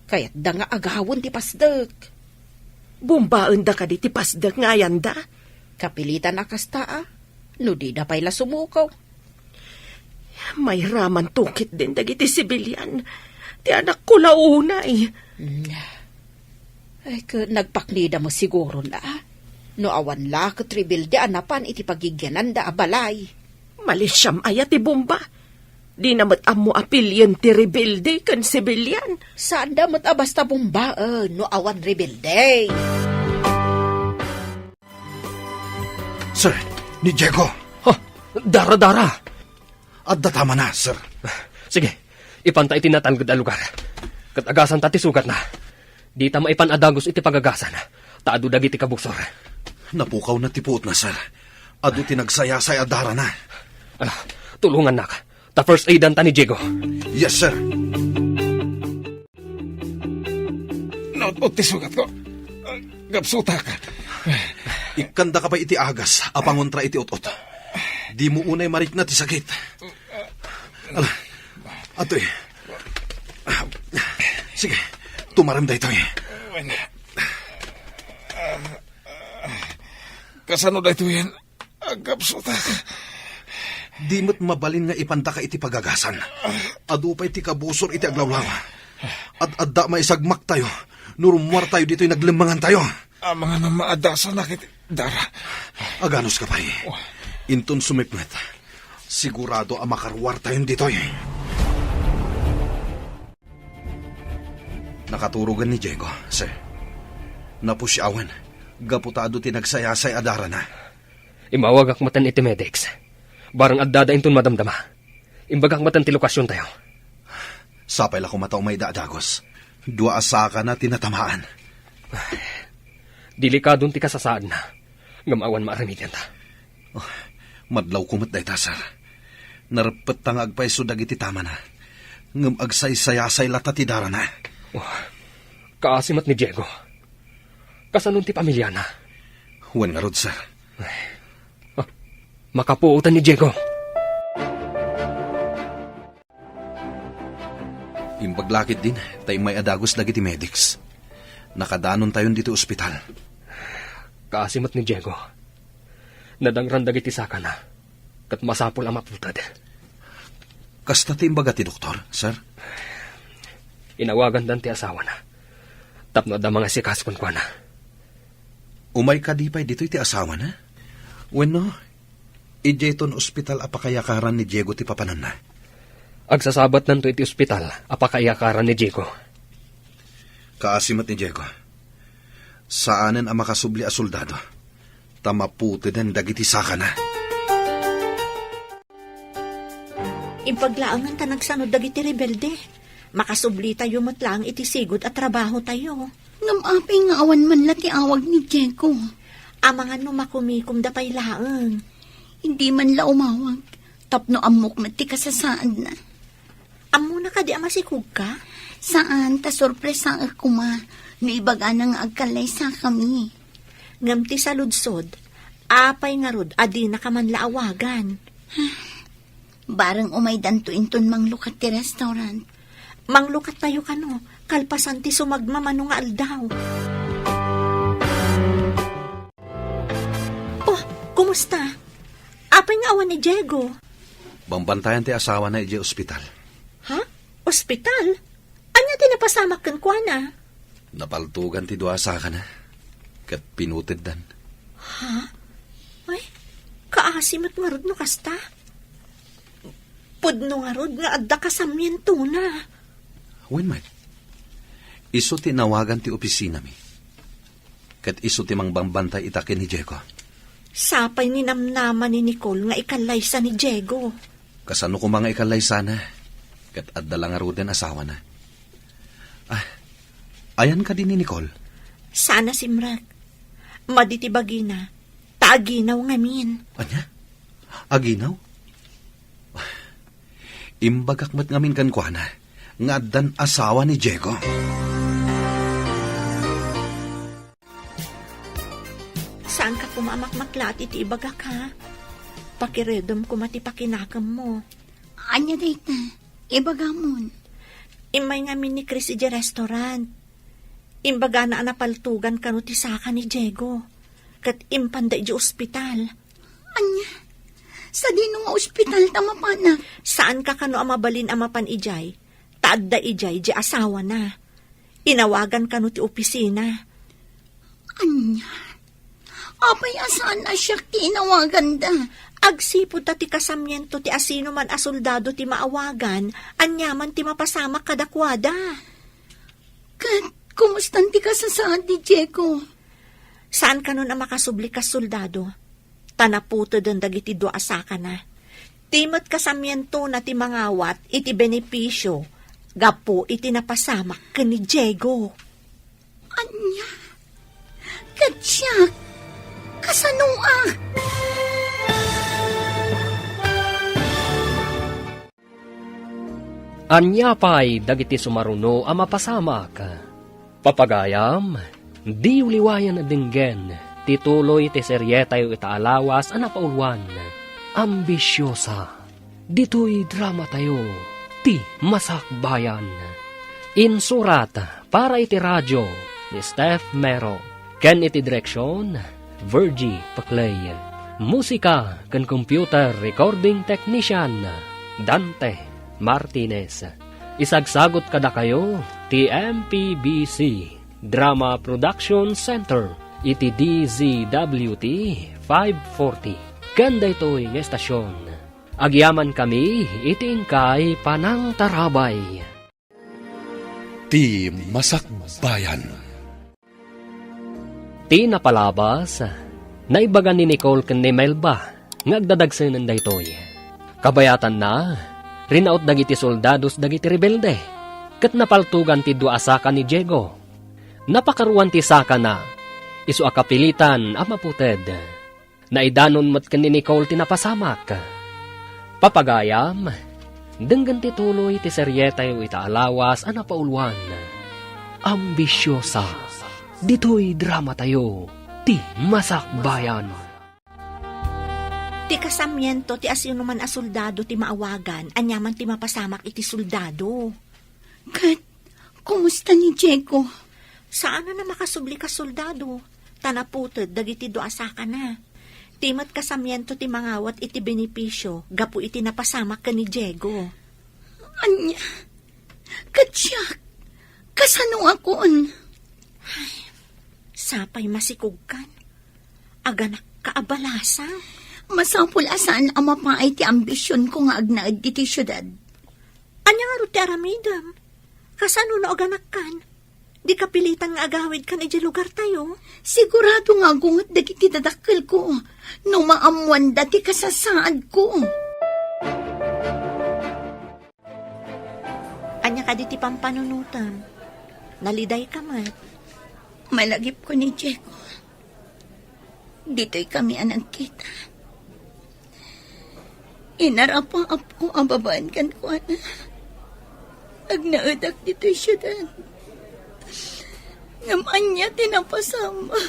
Kaya't da nga agawon ti pasdek. Bumbaan da ka di ti pasdak ngayan da. Kapilitan akasta no di da pa'y la sumukaw. May raman tukit din dagiti sibilyan. Ti anak ko launay. Ay, nagpaknida mo siguro na. No awan la katribilde anapan iti pagigyanan da abalay. Malisyam ayat ti bomba. Di namat amo apilyan ti rebilde kan sibilyan. Saan da mat abasta bumbaan no awan rebilde? Sir, ni Diego. Dara-dara. Adda tama na, sir. Sige, ipantay tinatangod a lugar. Katagasan tati sugat na. Di ta maipanadagos iti pagagasan. Taado dagiti kabuksor. Napukaw na tipuot na, sir. Adu tinagsayasay adara na. Tulungan na ka. Ta first aidan ta ni Diego. Yes, sir. Nautbot ti sugat ko. Gapsuta ka. Ikanda ka pa iti agas, apangontra iti utot. Di mo unay marik na ti sakit. Atoy. Sige, tumaram da ito eh. Kasano da ito yan? Gapsuta ka. Di mo't mabalin nga ipanta ka iti pagagasan. Adupay ti kabusor iti aglawlaw. At adda maisagmak tayo. Nurumwar tayo dito'y naglimangan tayo. Ang mga namaadasa na kiti dara. Aganos ka pa eh. Intun sumipmet. Sigurado ang makarwar tayo dito'y. Nakaturugan ni Diego, sir. Napusyawan. Gaputado tinagsayasay adara na. Imawag akmatan iti medics. Barang addada intun madamdama. Imbagak matan ti lokasyon tayo. Sapay la kumataw may daadagos. Dua asaka na tinatamaan. Delikadon ti kasasaan na. Ngamawan maaramidyan ta. Madlaw kumat day ta, sir. Narapet tang agpaiso dagiti tama na. Ngam agsaysayasay lata ti dara na. Kaasimat ni Diego. Kasanun ti pamilya na. Wan nga rod, sir. Makapuutan ni Diego. Imbaglakit din, tayo may adagos dagiti medics. Nakadanon tayo dito ospital. Kaasimat ni Diego. Nadangran dagiti saka na. Kat masapol ang maputad. Kasta ti imbaga ti doktor, sir? Inawagan dan ti asawa na. Tapno da mga sikaskon kwa na. Umay kadipay dito iti asawa na? Bueno, ijeton ospital apakayakaran ni Diego ti papanan na. Agsasabat nanto iti ospital apakayakaran ni Diego. Kaasimat ni Diego. Saanen ang makasubli a soldado? Tamaputi den dagiti saka na. Impaglaangan ta nagsanod dagiti rebelde. Makasubli tayo matlang iti sigod at trabaho tayo. Ngamapi nga awan man lati awag ni Diego. Amangan no makumikum da pay laang. Hindi man la umawag. Tapno amok mati kasasaan na. Amo na ka di amasikug ka? Saan ta sorpresa ako ma. No ibaga nang agkalay sa kami. Ngamti sa ludsod, apay nga rod adi na ka man laawagan. Barang umay danto inton manglukat ti restaurant. Manglukat tayo kano, kalpasan ti sumagmamano nga aldaw. Oh, kumusta? Apay nga awan ni Diego. Bambantayan ti asawa na iti ospital. Ha? Ospital? Anya tinapasamak kan kwa na? Napaltugan ti dua saka na. Kat pinutid dan. Ha? Ay, kaasimat nga rod no kasta. Pudno nga rod nga adda kasamyento na. Wen man. Iso tinawagan ti opisina mi. Kat iso ti mangbambantay itakin ni Diego. Sapay ni namnaman ni Nicole nga ikalaysa ni Diego. Kasano ko mga ikalaysa na. Kat adda lang nga roden asawa na. Ayan ka din ni Nicole. Sana simrak. Maditibagi na. Aginaw ngamin. Anya? Aginaw? Imbagak mat ngamin kan kuana, nga dan asawa ni Diego. Saan ka kumamakmaklat iti ibagak ha? Pakiredom ko matipakinakam mo. Anya dayta, ibagamon. Imay ngamin ni Chris iti restaurant. Imbaga na anapaltugan kanu ti saka ni Diego. Kat impanda iti ospital. Anya, sa dino nga ospital tamapanak. Saan ka kanu amabalin amapan ijay? Taadda ijay di asawa na. Inawagan kanu ti opisina. Anya, apay asaan na siya tinawagan da? Agsipod ta ti kasamyento ti asino man a soldado ti maawagan, anyaman ti mapasamak kadakwada. Kat, kumustan ti kasasaan ni Diego? Saan ka nun ang makasubli kas soldado? Tanaputo den dagiti do asaka na. Timot kasamyento na ti mangawat iti benepisyo, gapo iti napasamak ka ni Diego. Anya, kadyak, kasanua. Anya pa'y dagiti sumaruno ang mapasamak. Papagayam, di uliwayan na dinggen, tituloy ti seryetayo itaalawas ang napaulwan. Ambisyosa, dito'y drama tayo, ti masakbayan. Insurat para iti radyo ni Steph Mero, ken iti direksyon, Virgie Paclay. Musika ken computer recording technician, Dante Martinez. Isagsagot kada kayo ti MPBC Drama Production Center iti DZWT 540. Ganda ito'y nga estasyon. Agyaman kami iti ingkay Panang Tarabay. Ti Masakbayan. Ti napalabas, naibagan ni Nicole ken ni Melba, ngagdadagsenan daytoy. Kabayatan na, rinaot dagiti soldados dagiti rebelde, ket napaltugan ti dua asaka ni Diego. Napakaruan ti saka na, isu akapilitan a maputed. Naidanon mat ken ni Nicole ti napasamak. Papagayam, denggan ti tuloy ti seryeta yu itaalawas a napaulwan. Ambisyosa, dito'y drama tayo, ti masakbayan. Ti kasamyento ti asino man a soldado ti maawagan, anyaman ti mapasamak iti soldado. Kat, kumusta ni Diego? Saan na makasubli ka soldado? Tanaputod, dagiti do asaka na. Timat kasamyento ti mangawat iti benepisyo, gapu iti napasamak ka ni Diego. Anya, katsyak, kasano akon? Sapay masikugkan. Aganak kaabalasa. Masapul asan ang mapaay ti ambisyon ko nga agnaad iti syudad. Anya nga ti aramidam. Kasano no aganak kan? Di kapilitan nga agawid kan iti lugar tayo. Sigurado nga gungat dagiti dadakkel ko. No maamuan dati kasasaad ko. Anya ka di ti pampanunutan. Naliday ka mat. Malagip ko ni Diego. Dito'y kami anang kita. Inarapang apo ang babaan kan ko na. Agnaadak dito'y syudad. Ngaman niya tinapasama.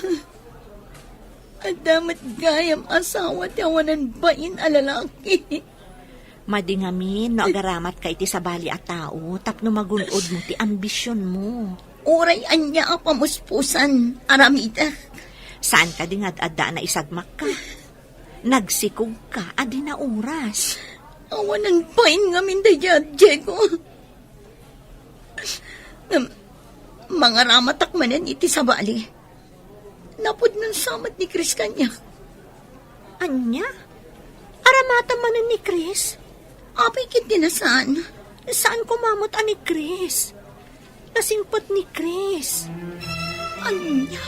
At damat gayam asawa tiawanan bain alalaki. Madingamin no agaramat ka iti sabali a tao tapno magunod mo ti ambisyon mo. Uray anya a pamuspusan, aramida. Saan ka dingad-adda na isagmak ka? Nagsikog ka, adi na oras. Awanan pain ngamin daya, Diego. Mga ramatak manan iti sabali. Napod nun samat ni Chris kanya. Anya? Aramata manan ni Chris? Apay kiti na saan? Saan kumamot ani Chris? Nasingpot ni Chris. Anya?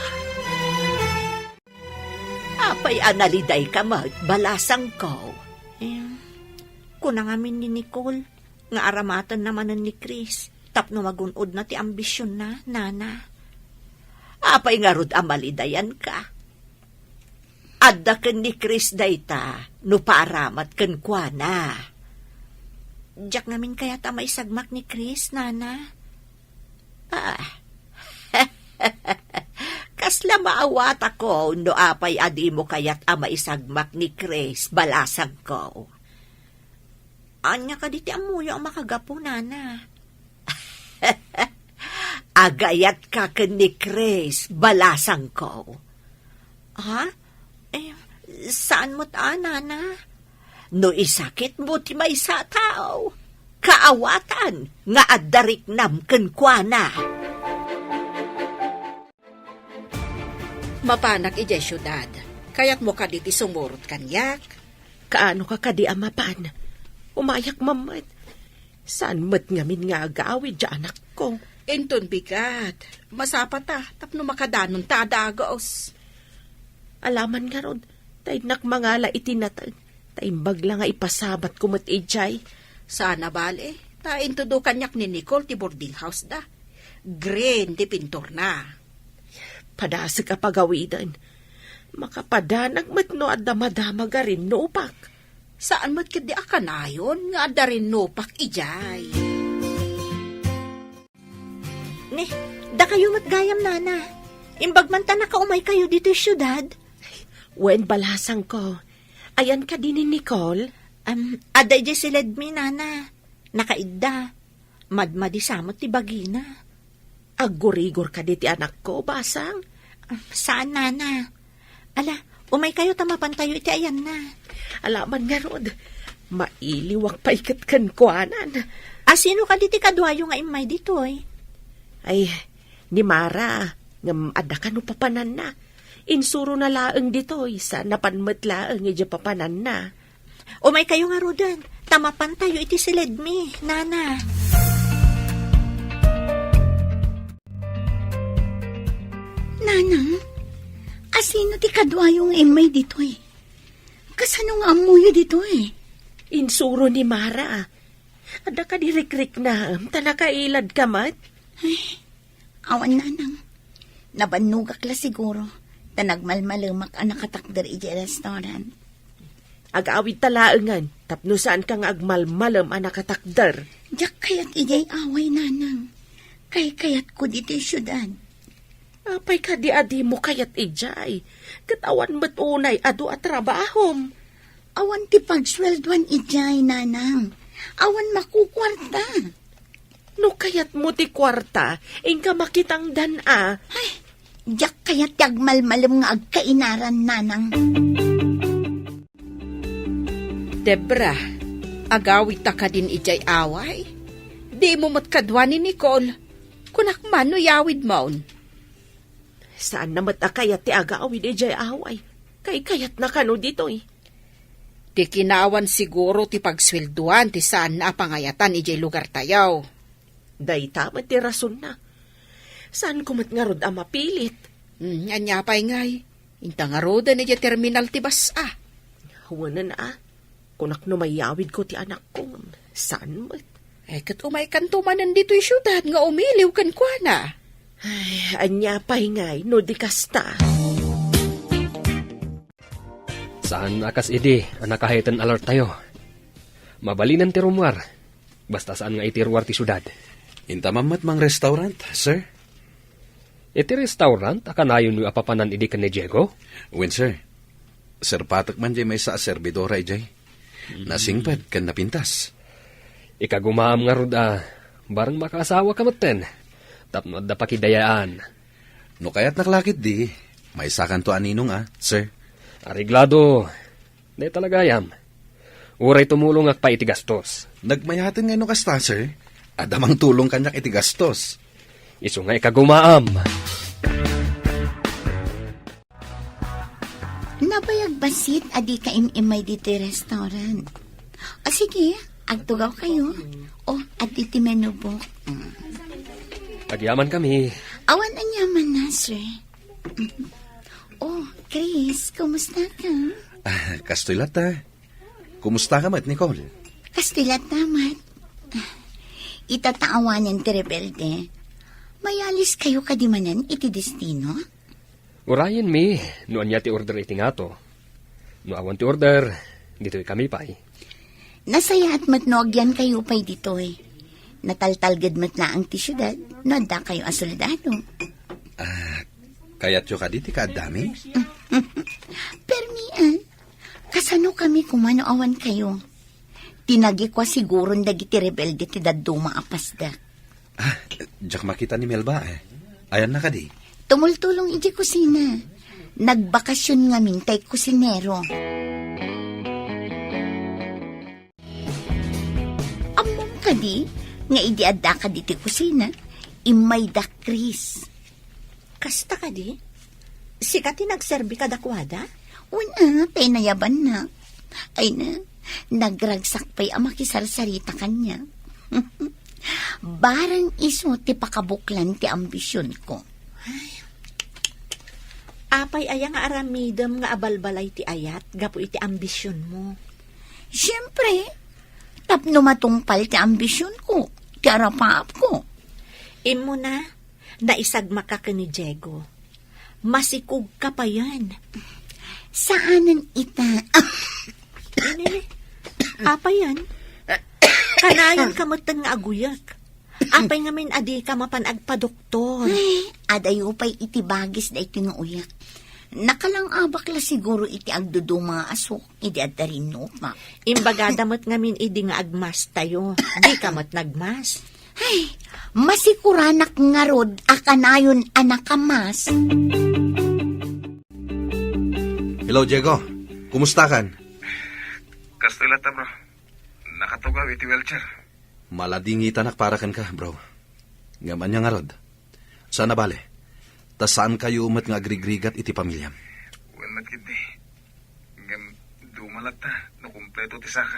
Apay analiday ka balasang ko. Kunang amin ni Nicole, nga aramatan naman ni Chris, tapno magunod na ti ambisyon na, nana. Apay nga rod amalidayan ka. Adda ken ni Chris dayta, no paaramat ken kuana. Diyak namin kaya ta maisagmak ni Chris, nana. Kasla maawat ako, no apay adi mo kaya't ama isagmak ni Chris, balasag ko. Anya ka diti amuyo ang makagapo, nana. Agayat ka ken ni Chris, balasang ko. Ha? Saan mo't nana? No isakit mo ti may sa tao. Kaawatan nga addarik nam ken kuana. Mapanak ijay syudad. Kaya't mo ka diti sumurot kanyak. Kaano ka kadi amapan? Umayak mamat. Saan mat ngamin nga agawid dya anak ko? Inton bigat. Masapat tapno makadanon ta dagos. Alaman nga ron, tay nakmangala itinatag. Taimbag lang nga ipasabat kumat ijay. Sana bale, ta intudo kanyak ni Nicole ti boarding house da. Green ti pintor na. Padasig ka pagawidan. Makapadanag matno at damadama ga rin nopak. Saan mat kidi akanayon nga adda rin nopak ijay. Ne, da kayo matgayam, nana. Imbag man ta nakaumay kayo dito sa syudad. Wen balasang ko. Ayan ka din ni Nicole. Aday di silid mi, nana. Nakaidda. Madmadi samot ti bagina. Agurigor ka diti anak ko, basang. Saan, nana? Ala, umay kayo tamapan tayo iti ayan na. Alaman nga rod. Mailiwak pa ikat kan kuanan. Sino ka diti kadwayo nga imay dito Ay, ni Mara. Ngam ada ka no papanan na. Insuro na laeng dito. Sa napanmat laeng ija papanan na. Umay kayo nga rodan. Tamapan tayo iti silid mi, nana. Nanang, asino ti kadwayong imay dito Kasano nga amuyo dito Insuro ni Mara. Ada ka dirikrik na. Tanakailad ka mat. Awan, nanang. Nabanugak la siguro. Tanagmalmalumak ang nakatakder iji restaurant. Agawid talaengan. Tapno saan ka nga agmalmalam ang nakatakder. Diyak kayat ijay away, nanang. Kayat ko dito syudad. Apay ka di adi mo kayat ijay. Katawan mo't unay adu at trabahom. Awan ti pagsweldoan ijay, nanang. Awan makukwarta. No kayat mo ti kwarta, ingka makitang dana. Ay, diyak kayat yagmalmalam nga agkainaran, nanang. Debra, agawit ta ka din ijay away. Di mo matkadwa ni Nicole. Kunak man no yawid maun. Saan namat akayat ti agawid ijay away? Kayat na kano dito Ti kinawan siguro ti pagswelduan ti saan na pangayatan ijay lugar tayaw. Day tama ti rason na. Saan kumat nga rod ang mapilit? Anya pa'y ngay. Inta nga roda ijay terminal ti basa. Huwag na. Kunak no mayawid ko ti anak ko. Saan mat? Kat umay kan tumanan dito'y syudad nga umiliw kan kwa na. Ay, anya pahingay, no di kasta. Saan akas idi, anak kahitan alert tayo. Mabalinan ti rumwar. Basta saan nga itirwar ti syudad. Inta mamat mang restaurant, sir? Iti restaurant, akanayon yung apapanan idi ka ni Diego? Wen, sir. Sir Patak man jay may sa servidora ijay. Nasingpad kan napintas. Ikagumaam nga rod barang makaasawa ka maten. Tapno da pakidayaan. No kaya't naklakit di, may sakan to aninong sir. Ariglado, di talaga yam. Uray tumulong ak pa iti gastos. Nagmayatin nga no kasta, sir. Adamang tulong kanyak iti gastos. Isu nga ikagumaam. Nabayag basit adi ka imimay dito restaurant. Sige, agtugaw kayo. Adi ti menu book. Pagyaman kami. Awan ang yaman na, sir. Chris, kumusta ka? Kastoy lata. Kumusta ka mat, Nicole? Kastilat naman. Itataawanan ti rebelde. Mayalis kayo kadimanan iti destino? Urayan mi, noon niya ti order iti nga to. No awan ti order, dito'y kami pa Nasaya at matnogyan kayo pa'y dito eh. Nataltalgad mat na ang ti syudad, no da kayo asoldado. Kaya't yung kaditi kaadami? Permian, kasano kami kumano awan kayo? Tinagi ko siguro dagiti rebelde ti daduma apasda. Diyak makita ni Melba Ayan na kadi. Tumultulong iti kusina. Nagbakasyon nga mintay kusinero. Among kadi, nga idi adda ka diti kusina, imay da Chris. Kasta ka di? Sikat nagserbi ka dakwada? Una, penayaban na. Ay na, nagragsak pa'y amakisarsarita kanya. Barang iso ti pakabuklan ti ambisyon ko. Apay aya nga aramidem nga abalbalay ti ayat, gapo iti ambisyon mo. Siyempre, tapno matungpal ti ambisyon ko, ti arapaap ko. Imo na, naisagma ka ni Diego. Masikog ka pa yan. Saanan ita? Nene, apa yan? Kanayon kamutan nga aguyak. Apay nga min adi ka mapanagpa-doktor. Ay, adayo pa'y itibagis na iti nga uyak. Nakalang abakla siguro iti agduduma asok, iti adarin no pa. Imbaga damot nga min idi nga agmas tayo. Di kamot nagmas. Ay, masikuranak nga rod, akanayon anakamas. Hello, Diego. Kumusta kan? Kastilata, bro. Nakatugaw iti wheelchair. Maladingita nakparakan ka, bro. Ngaman niya nga rod. Sana bale. Ta saan kayo umat nga agrigrigat iti pamilyam? Well, magkindi. Ngam, dumalat ta. No kumpleto ti saka.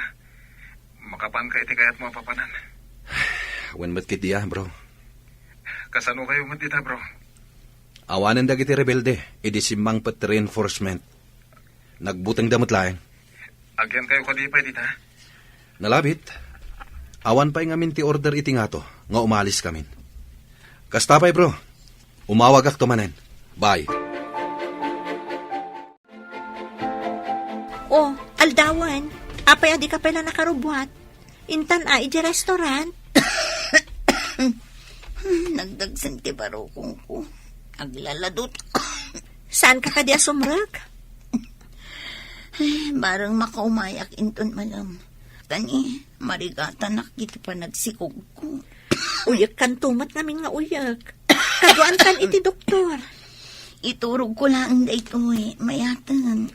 Makapan ka iti kayat mga papanan. Wen matkit diya, bro. Kasano kayo matita, bro? Awanan dagiti rebelde. Idi simang pet reinforcement. Nagbuteng damot laeng. Agyan kayo kadipay dita. Nalabit. Awan pa'y ngamin ti order iti nga to. Nga umalis kamin. Kastapay, bro. Umawag ak tumanen. Bye. Oh, aldawan. Apay adi ka pala nakarubwat. Intan iji restaurant. Nagdagsan ti barokong ko. Aglaladot. Saan ka kadi asumrak? Barang makaumayak inton malam. Tani, marigata nakiti pa nagsikog ko. Uyak kan tumat namin nga uyak. Kaduan kan iti doktor. Iturog ko lang da ito mayatan.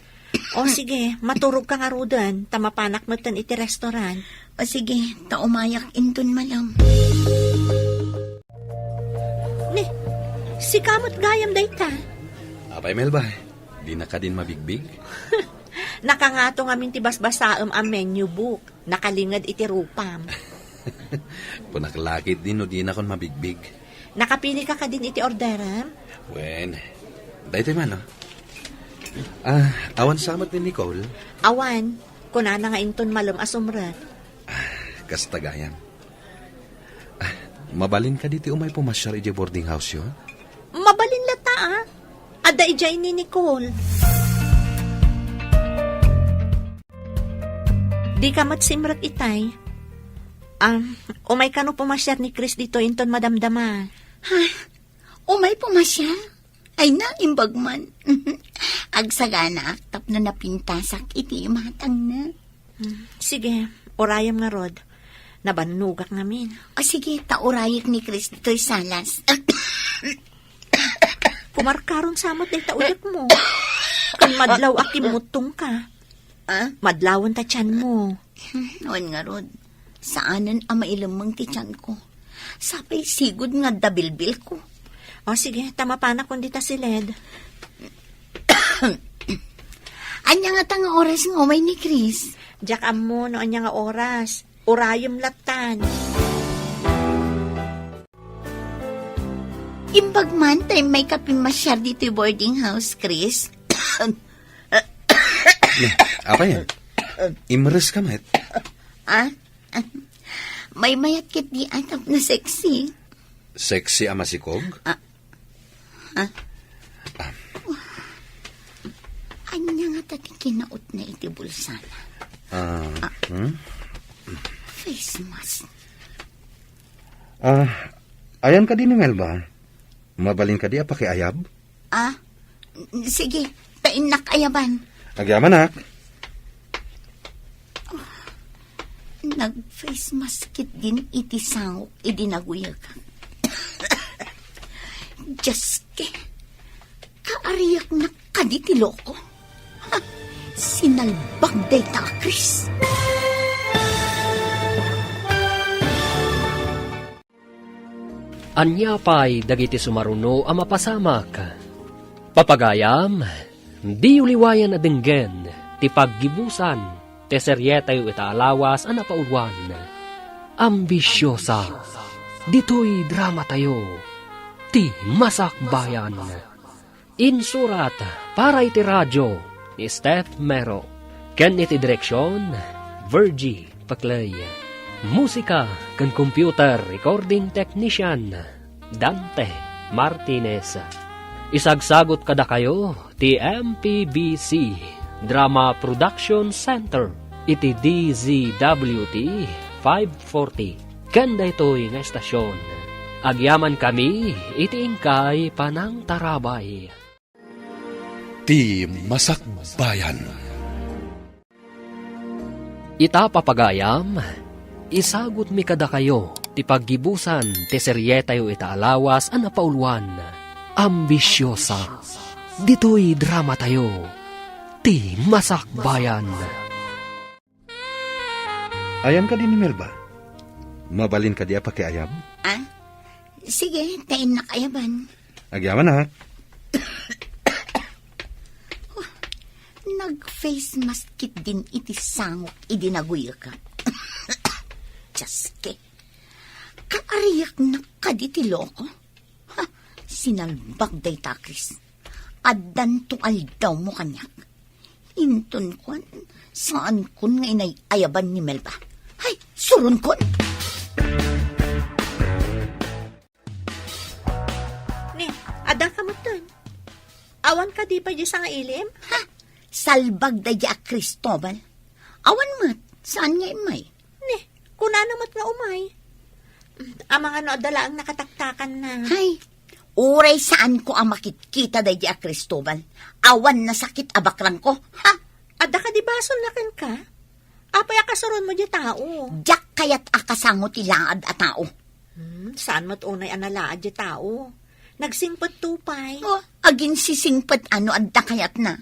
O sige, maturog ka nga rudan. Tamapanak mo tan iti restaurant. O sige, taumayak inton malam. Ne, si kamot gayam dayta. Apay, Melba. Di na ka din mabigbig. Nakangato nga min ti basbasaam ang menu book. Nakalingad iti rupam. Punaklakit din no di na kon mabigbig. Nakapili ka din iti orderam? Wen, dahito man, no? Awan samat ni Nicole. Awan, kunana nga inton malum asumrat. Kastagayan. Mabalin ka diti umay pumasyar iti boarding house yun? Mabalin lata Ada ijay ni Nicole. Di ka matsimrat itay. Umay ka no pumasyar ni Chris dito inton madamdama. Ha? Umay pumasya? Ay na, imbagman. Agsagana, tap na napintasak, iti matang na. Sige, orayam nga rod. Nabanugak ngamin. O sige, taurayik ni Chris dito'y salas. Kumarkaron samot day tauyak mo. Kan madlaw akimutong ka. Madlawan ta tiyan mo. Noon nga rod, saanan ang mailamang ti tiyan ko. Sapay sigod nga dabilbil ko. O sige, tama pa na kundi ta si Led. Anya nga tanga oras ng umay ni Chris. Diyak mo no anya nga oras. Urayom latan. Imbagman tayo may kapimasyar dito yung boarding house, Chris. Apa yan? Imres ka, met. May mayat kit di atap na sexy. Sexy ama si Kog? Anya nga Tati kinaot na iti bulsana. Face mask. Ayan ka din ni Melba. Mabalin ka di apa kay Ayab? Sige, painak ayaban. Agyaman nak. Nag-face mask kit din iti sangok idinaguyag. Jaske, kaariyak na kaditi loko. Sinalbag day ta, Chris. Anya pa'y dagiti sumaruno ang mapasamak. Papagayam, di uliwayan na denggen, ti paggibusan, ti seryetayo itaalawas ang napaulwan. Ambisyosa, dito'y drama tayo, ti masakbayan. Insurat para iti radyo ni Steph Mero. Ken iti direksyon, Virgie Paclay. Musika kan computer recording technician, Dante Martinez. Isagsagot kada kayo, ti MPBC Drama Production Center, iti DZWT 540. Kanda ito'y nga estasyon. Agyaman kami, iti ingkay panang tarabay. Ti Masakbayan. Ita papagayam, isagot mi kada kayo, ti paggibusan, ti seryetayo itaalawas ang napaulwan. Ambisyosa, dito'y drama tayo, ti masakbayan. Ayan ka din ni Melba. Mabalin ka di apa kay Ayab? Sige, painak ayaban. Agyaman nak. Nag-face mask kit din iti sangok idinaguyag. Jaske, kaariyak na kaditi loko. Sinalbag day ta, Chris. Addan to aldaw mo kanyak. Inton kon, saan kon nga inay ayaban ni Melba? Hay, surun kon! Ni, ada ka mo dun. Awan ka di pa di sa nga ilim? Salbag day a Cristobal. Awan mat, saan nga imay? Ni, kunano mat nga umay. Ang mga naadala ang nakataktakan na. Hay, uray saan ko ang makitkita day a Cristobal. Awan na sakit abakrang ko, ha? Ada ka di basol na kan ka? Apay akasaron mo di tao. Jak kayat akasangot ilaad a tao. Saan mo't unay analaad di tao? Nagsingpot tupay. Agin sisingpet ano adda kayat na.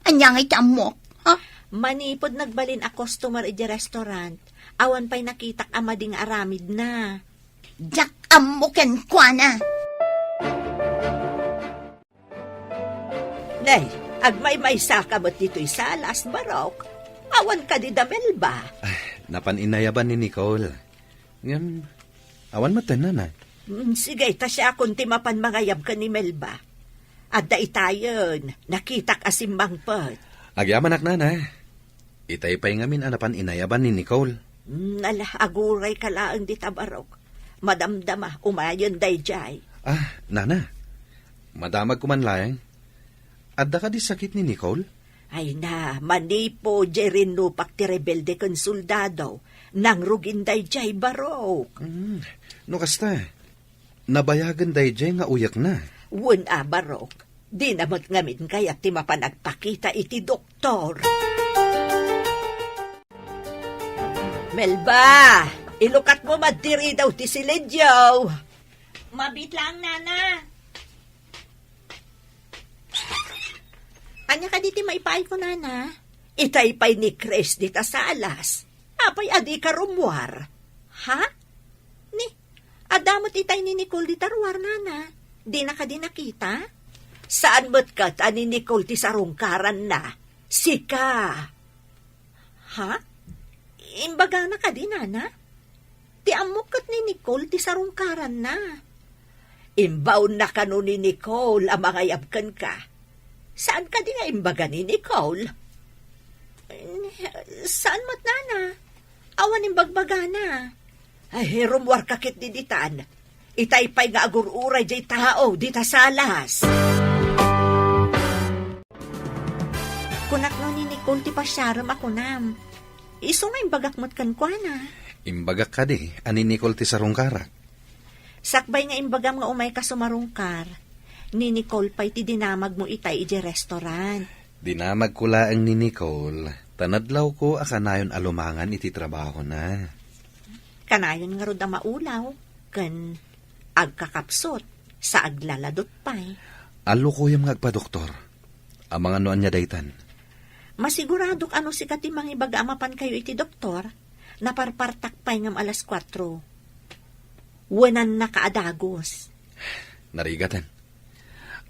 Anyangay ti amok, ha? Manipod nagbalin a customer iti restaurant. Awan pa'y nakitak amading aramid na. Jak amoken kwa na. Nay, agmay-may saka mo't dito'y salas, barok. Awan ka di damel ba? Napaninayaban ni Nicole. Ngam, awan mo tanan na. Sige, ta siya akong timapan mangayab ka ni Melba. Adda itayon, nakitak asimbang pot. Agyaman nak na. Itay pa'y ngamin anapan inayaban ni Nicole. Nala, aguray ka laang di tabarok. Madamdama, umayon day jay. Nana, madamag kumanlayang. Adda ka di sakit ni Nicole? Ay na, manipo, jerin lupak ti rebelde kon soldado. Nang rugin day jay barok. No kasta, nabayagan day jay nga uyak na. Wun barok. Di namot ngamin kaya ti mapanagpakita iti doktor. Melba, ilukat mo madiri daw ti silidyo. Mabit lang, nana. Anya ka diti maipay ko, nana? Itaypay ni Chris dita sa alas. Apay adi ka rumwar. Ha? Ni, adamot itay ni Nicole dita ruwar, nana. Di na ka di nakita? Saan mo't ka ta ni Nicole ti sarungkaran na? Sika. Ha? Imbaga na ka di, nana? Ti amukat ni Nicole ti sarungkaran na. Imbaw na ka no ni Nicole ang mga yabkan ka. Saan ka di nga imbaga ni Nicole? Saan mo't, nana? Awan imbagbaga na. Ay, rumwar kakit di ditan. Itaypay nga agururay jay tao dita salas. Kunak no ni Nicole ti pasyaram ako nam. Iso nga imbagak mo't kan kwa na. Imbagak ka di, ani Nicole ti sarungkarak. Sakbay nga imbagam nga umay ka sumarungkar. Ni Nicole pa iti dinamag mo itay iti restaurant. Dinamag ko laang ni Nicole. Tanadlaw ko akanayon alumangan iti trabaho na. Kanayon nga rod ang maulaw. Kan agkakapsot sa aglaladot pa'y. Alo ko yung agpa-doktor. Ang mga noan niya daytan. Masiguradok ano si katimang ibaga amapan kayo iti doktor, naparpartakpay ngam alas 4. Wanan na kaadagos. Narigatan.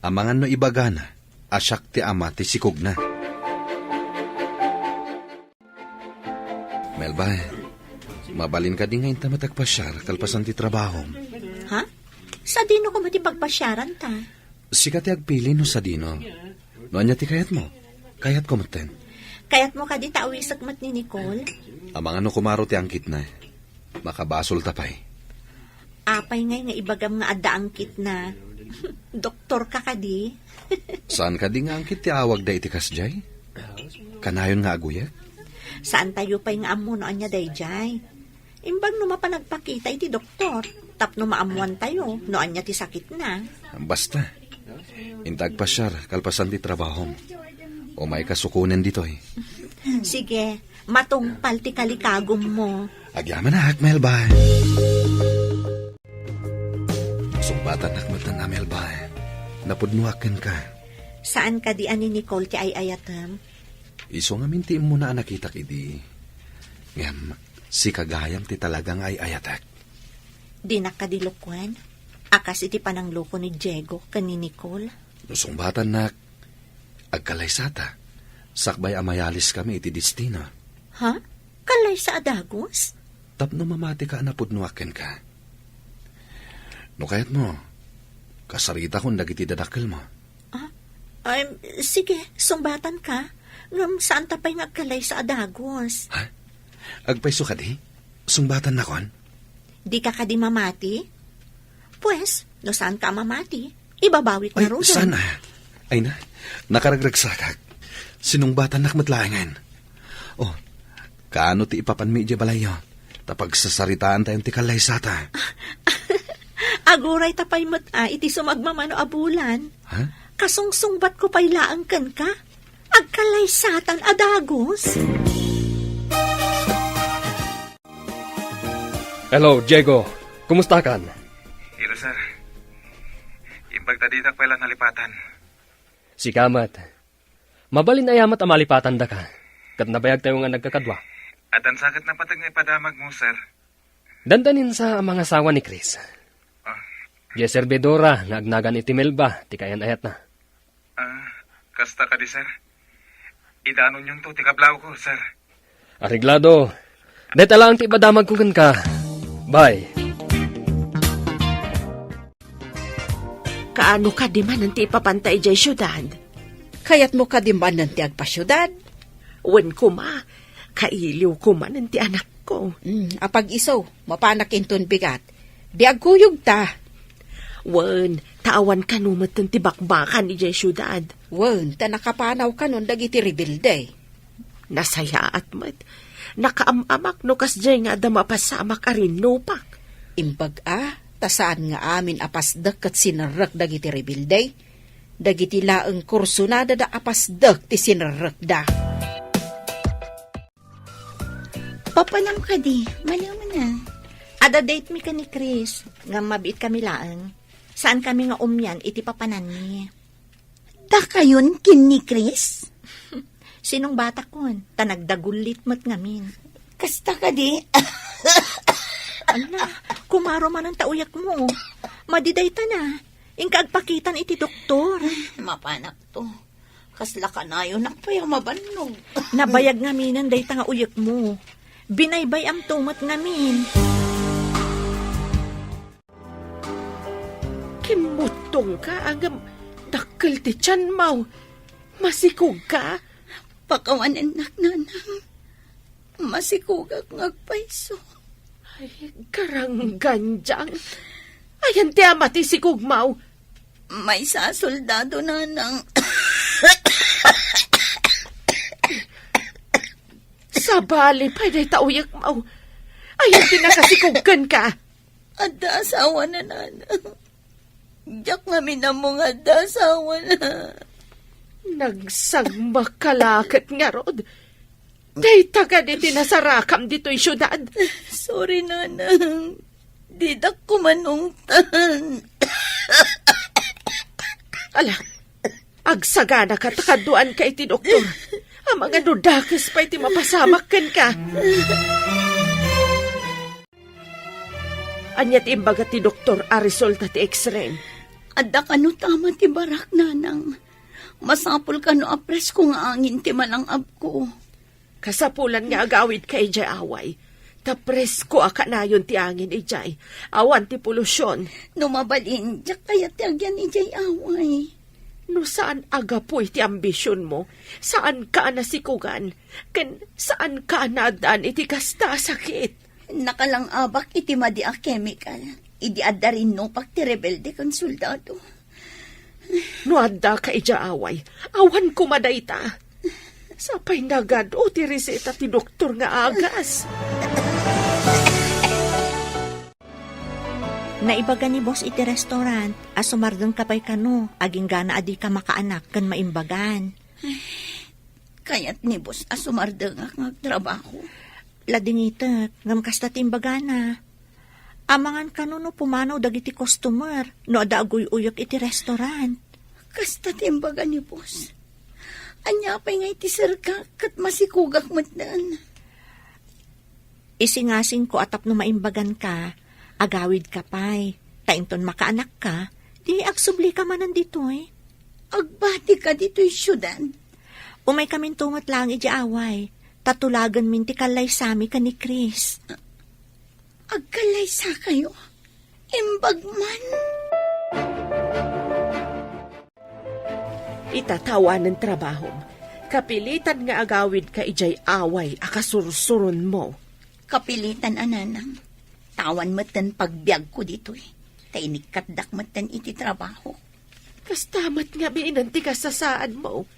Ang mga no ibaga na, asyak ti ama ti sikog na. Melba, mabalin ka din ngayon tamatagpasyar kalpasan ti trabaho. Ha? Sa dino ko matipagpasyaran ta? Sika ti agpili no sa dino. Noan niya ti kayat mo. Kayat ko maten. Kayat mo ka di tawisak mat ni Nicole? Ang mga no kumaro ti angkit na. Makabasol tapay. Apay ngay nga ibagam nga adaangkit na. Doktor ka di? Saan ka di nga angkit ti awag da iti kasjay? Kanayon nga aguyat? Saan tayo pa'y nga amo noon niya dayjay? Imbag no mapanagpakita iti doktor. Tapno maamuan tayo, noon niya ti sakit na. Basta. Intagpasyar kalpasan ti trabahom. O may kasukunan ditoy. Sige, matungpal ti kalikagom mo. Agyaman na, Melba. Sumbatan nakmatan na, Melba. Napudnuakan ka. Saan ka di ani Nicole ti ay ayatam? Iso nga minti mo na nakita kidi. Ngam, si kagayam ti talagang ay ayatak. Di nakadilukwan? Akas iti panangloko ni Diego kan ni Nicole? Sumbatan nak, agkalaysata. Sakbay amayalis kami iti destino. Ha? Kalay sa adagos? Tapno mamati ka napudnuakan ka. No kayat mo, kasarita kung dagiti dadakkel mo. Sige, sumbatan ka. Ngam saan tapay nagkalay sa adagos? Ha? Agpayso ka di? Sumbatan na kon? Di ka di mamati? Pues, no saan ka mamati? Ibabawit na Ay, ro. sana. Ay na, nakaragragsakak. Sinungbatan nakmatlaangan. Oh, kaano ti ipapanmi di balayo? Tapag sasaritaan tayong ti kalaysata. Aguray tapay mat iti sumagmamano abulan. Ha? Kasungsungbat ko pa'y laangkan ka. Agkalaysatan adagos. Hello, Diego. Kumusta kan? Hello, sir. Imbag tadidak pala nalipatan. Si Kamat. Mabalin ayamat ang malipatan da ka. Kat nabayag tayo nga nagkakadwa. At ang sakit na patag na ipadamag mo, sir. Dandanin sa mga asawa ni Chris. Yes, servidora, naagnagan iti Melba, ti kayan ayat na. Kasta ka di, sir. Idanon yung to, tikablaw ko, sir. Ariglado, deta lang ti ibadamag ko ka. Bye. Kaano ka di man nanti ipapantay jay syudad? Kayat mo ka dimban ng ti agpasyudad. Wen ko ma, kailiw ko man nanti anak ko. Apag iso, mapanak inton bigat. Biag kuyog ta. Wen, taawan ka numat ng tibakbakan ni jay syudad. Wen, ta nakapanaw ka nun dagiti rebilde. Nasaya at mat, nakaamamak no kasjay nga da mapasamak arin nopak. Imbag tasaan nga amin apasdak kat sinarak dagiti rebilde. Dagiti laeng kursunada da apasdak ti sinarak da. Papalam ka di, maliw mo na. Ada date mi ka ni Chris. Nga mabit kami laang. Saan kami nga umyan iti papanan ni? Da kayon kin ni Chris? Sinong bata kon? Tanagdagulit mat ngamin. Kasta ka di? Ala, kumaro man ang tauyak mo. Madiday ta na. Ingkaagpakitan iti doktor. Mapanak to. Kasla ka na yun, nakpayang mabanog. Nabayag ngaminan day ta nga uyak mo. Binaybay ang tumat ngamin. Kimutong ka, agam dakkel ti tiyan mo. Masikog ka? Pakawanan nanang. Masikugak ngagpaiso. Ay, karangganjang. Ayan ti amati si Kugmaw. May sasoldado nanang. Sa bali pa, day tauyak mo. Ayaw tinakasikugkan ka. Adda asawa na nanang. Diyak nga minamong adda asawa na. Nagsagmakalakat nga rod. Day taga di tinasarakam dito'y syudad. Sorry, nanang. Didak ko manungtan. Ala, agsagana ka takaduan ka iti doktor. Ang mga dudakis pa iti mapasamakan ka. Anyat imbaga ti doktor a resulta ti x-ray. Adda ka no tama ti barak, nanang. Masapul ka no apres ko nga angin ti malangab ko. Kasapulan nga agawid ka ijay away. Tapres ko akanayon ti angin ijay. Awan ti polusyon. No mabalin, diyak kaya ti agyan ijay away. No saan agapoy ti ambisyon mo? Saan ka nasikugan? Ken saan ka nadaan iti kasta sakit? Nakalang abak iti madi a chemical. Idi adda rin no pag ti rebelde kan soldado. No adda ka ijaaway, awan kumadayta. Sapay nagad o ti reseta ti doktor nga agas. Naibaga ni boss iti restaurant, asumardong kapay kano, aging gana adi ka makaanak kan maimbagan. Kaya't ni boss asumardang ang trabaho. Ladingitek, ngam kasta timbagana. Amangan kano no pumanaw dagiti customer, no ada aguy-uyok iti restaurant. Kasta timbaga ni boss. Anya pa nga iti sirka kat masikugak matdan. Isingasing ko atap no maimbagan ka, agawid ka pa'y, tainton makaanak ka, di agsubli ka man nandito eh. Agbati ka dito'y syudad. Umay kaming tungot lang ijaaway, tatulagan min ti kalay sami ka ni Chris. Agkalay sa kayo. Imbagman. Itatawa ng trabaho. Kapilitan nga agawid ka ijay away akasursurun mo. Kapilitan ananang. Tawan matan pagbiag ko dito eh. Tainikatdak matan iti trabaho. Kastamat nga biinanti ka sa saan mo.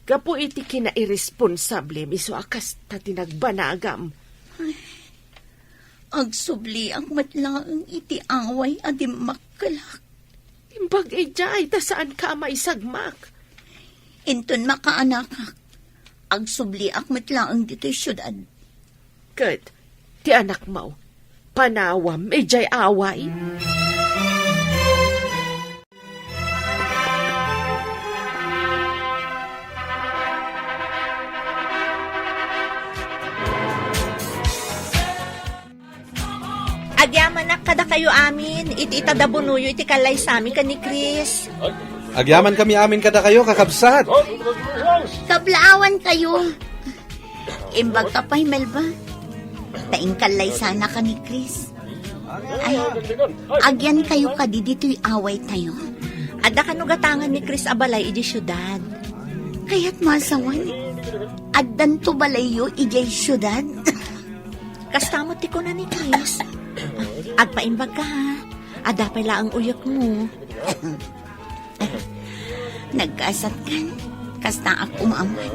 Kapo iti kinairresponsable miso akas ta tinagbanagam. Agsubli ang matlaang iti away adim makkalak. Imbag ijay ta saan ka maisagmak. Inton makaanakak. Agsubli ak matlaang dito'y syudad. Kat, ti anak mo, panawam ijay away. Agyaman na kada kayo amin, iti itadabunuyo iti kalay sami ka ni Chris. Agyaman kami amin kada kayo, kakabsat. Kablaawan kayo. Imbag ka pa'y Melba. Taingkalay sana ka ni Chris. Ay, agyan kayo kadi dito'y away tayo. Ada kanugatangan ni Chris abalay iti syudad. Kaya't masawan. Addan to balayo ijay syudad. Kastamot ti ko na ni Chris. Agpaimbag ka ha. Ada pala ang uyok mo. Nagkasat kan. Kasta ako maaman.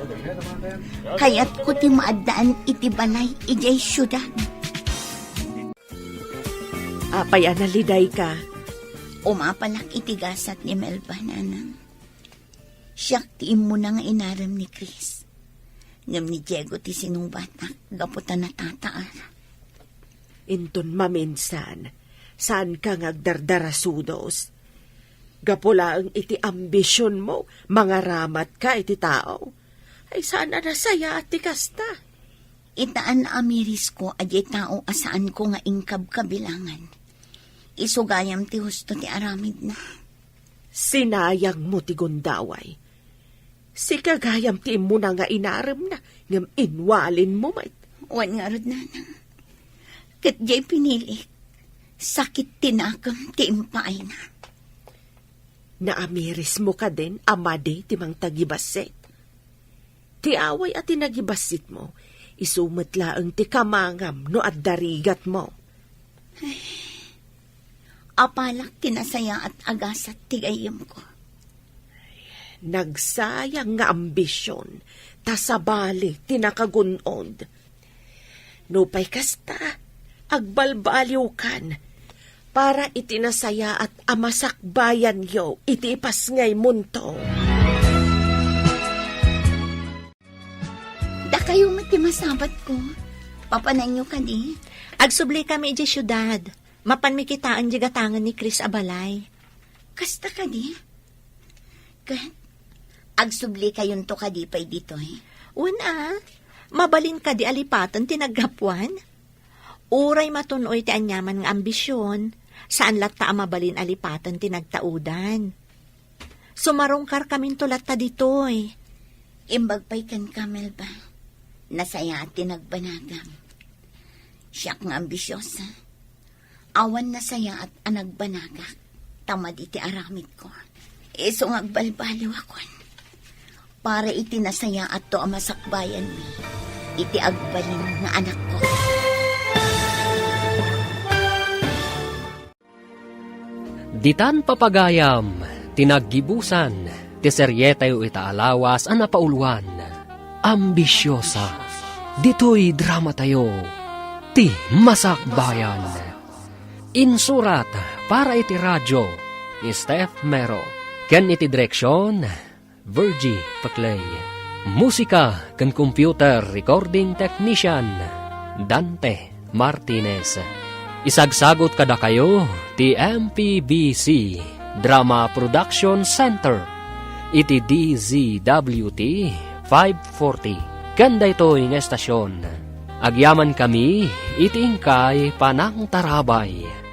Kaya't ko ti maadaan iti balay ijay syudad. Apay analiday ka. Umapalak itigasat ni Melba nanang. Siyak tiim mo na nga inaram ni Chris. Ngam ni Diego ti sinong batak, gaputan na tataar. Inton maminsan, saan ka ngagdardarasudos? Gapula ang iti ambisyon mo, mga ramat ka iti tao. Ay sana nasaya at kasta. Itaan na amiris ko adye tao asaan ko nga ingkab kabilangan. Isugayam ti husto ti aramid na. Sinayang mo ti gundaway. Si kagayam ti mo na nga inaram na, ngam inwalin mo mat. Wan nga rod nanang. Kat jay pinili, sakit tinakam ti impaay na. Naamiris mo ka din, amade ti mang tagibasit. Ti away at tinagibasit mo, isumatlaang ti kamangam no at darigat mo. Apalak tinasaya at agasat ti gayam ko. Nagsayang nga ambisyon, tasabali tinakagunod. Nupay kasta, agbalbaliw kan, para itinasaya at amasakbayan yo, itipas ngay munto. Da kayo matimasabat ko. Papanan nyo ka di. Agsubli kami di syudad. Mapan mi kitaan di gatangan ni Chris Abalay. Kasta ka di. Kat, agsubli kayon to ka di pa'y dito eh. Una, mabalin ka di alipatan tinaggapuan. Uray matunoy ti anyaman nga ambisyon, saan latta mabalin alipatan tinagtaudan. Sumarungkar kamin tulat ta ditoy. Imbag pa'y kan kamel ba? Nasaya at tinagbanagam. Siyak nga ambisyosa. Awan nasaya at anagbanagak. Tamad iti aramid ko. Iso nga agbalbaliw akon. Para iti nasaya at to amasakbayan mi. Iti agbalin nga anak ko. Ditan papagayam, tinaggibusan, ti seryetayo itaalawas ang napauluan. Ambisyosa, dito'y drama tayo, ti Masakbayan. Insurat para iti radyo, ni Steph Mero. Ken iti direksyon, Virgie Paclay. Musika ken computer recording technician, Dante Martinez. Isagsagot kada kayo, ti MPBC Drama Production Center. Iti DZWT 540. Kanda ito'y ng estasyon. Agyaman kami, iti ingkay panang tarabay.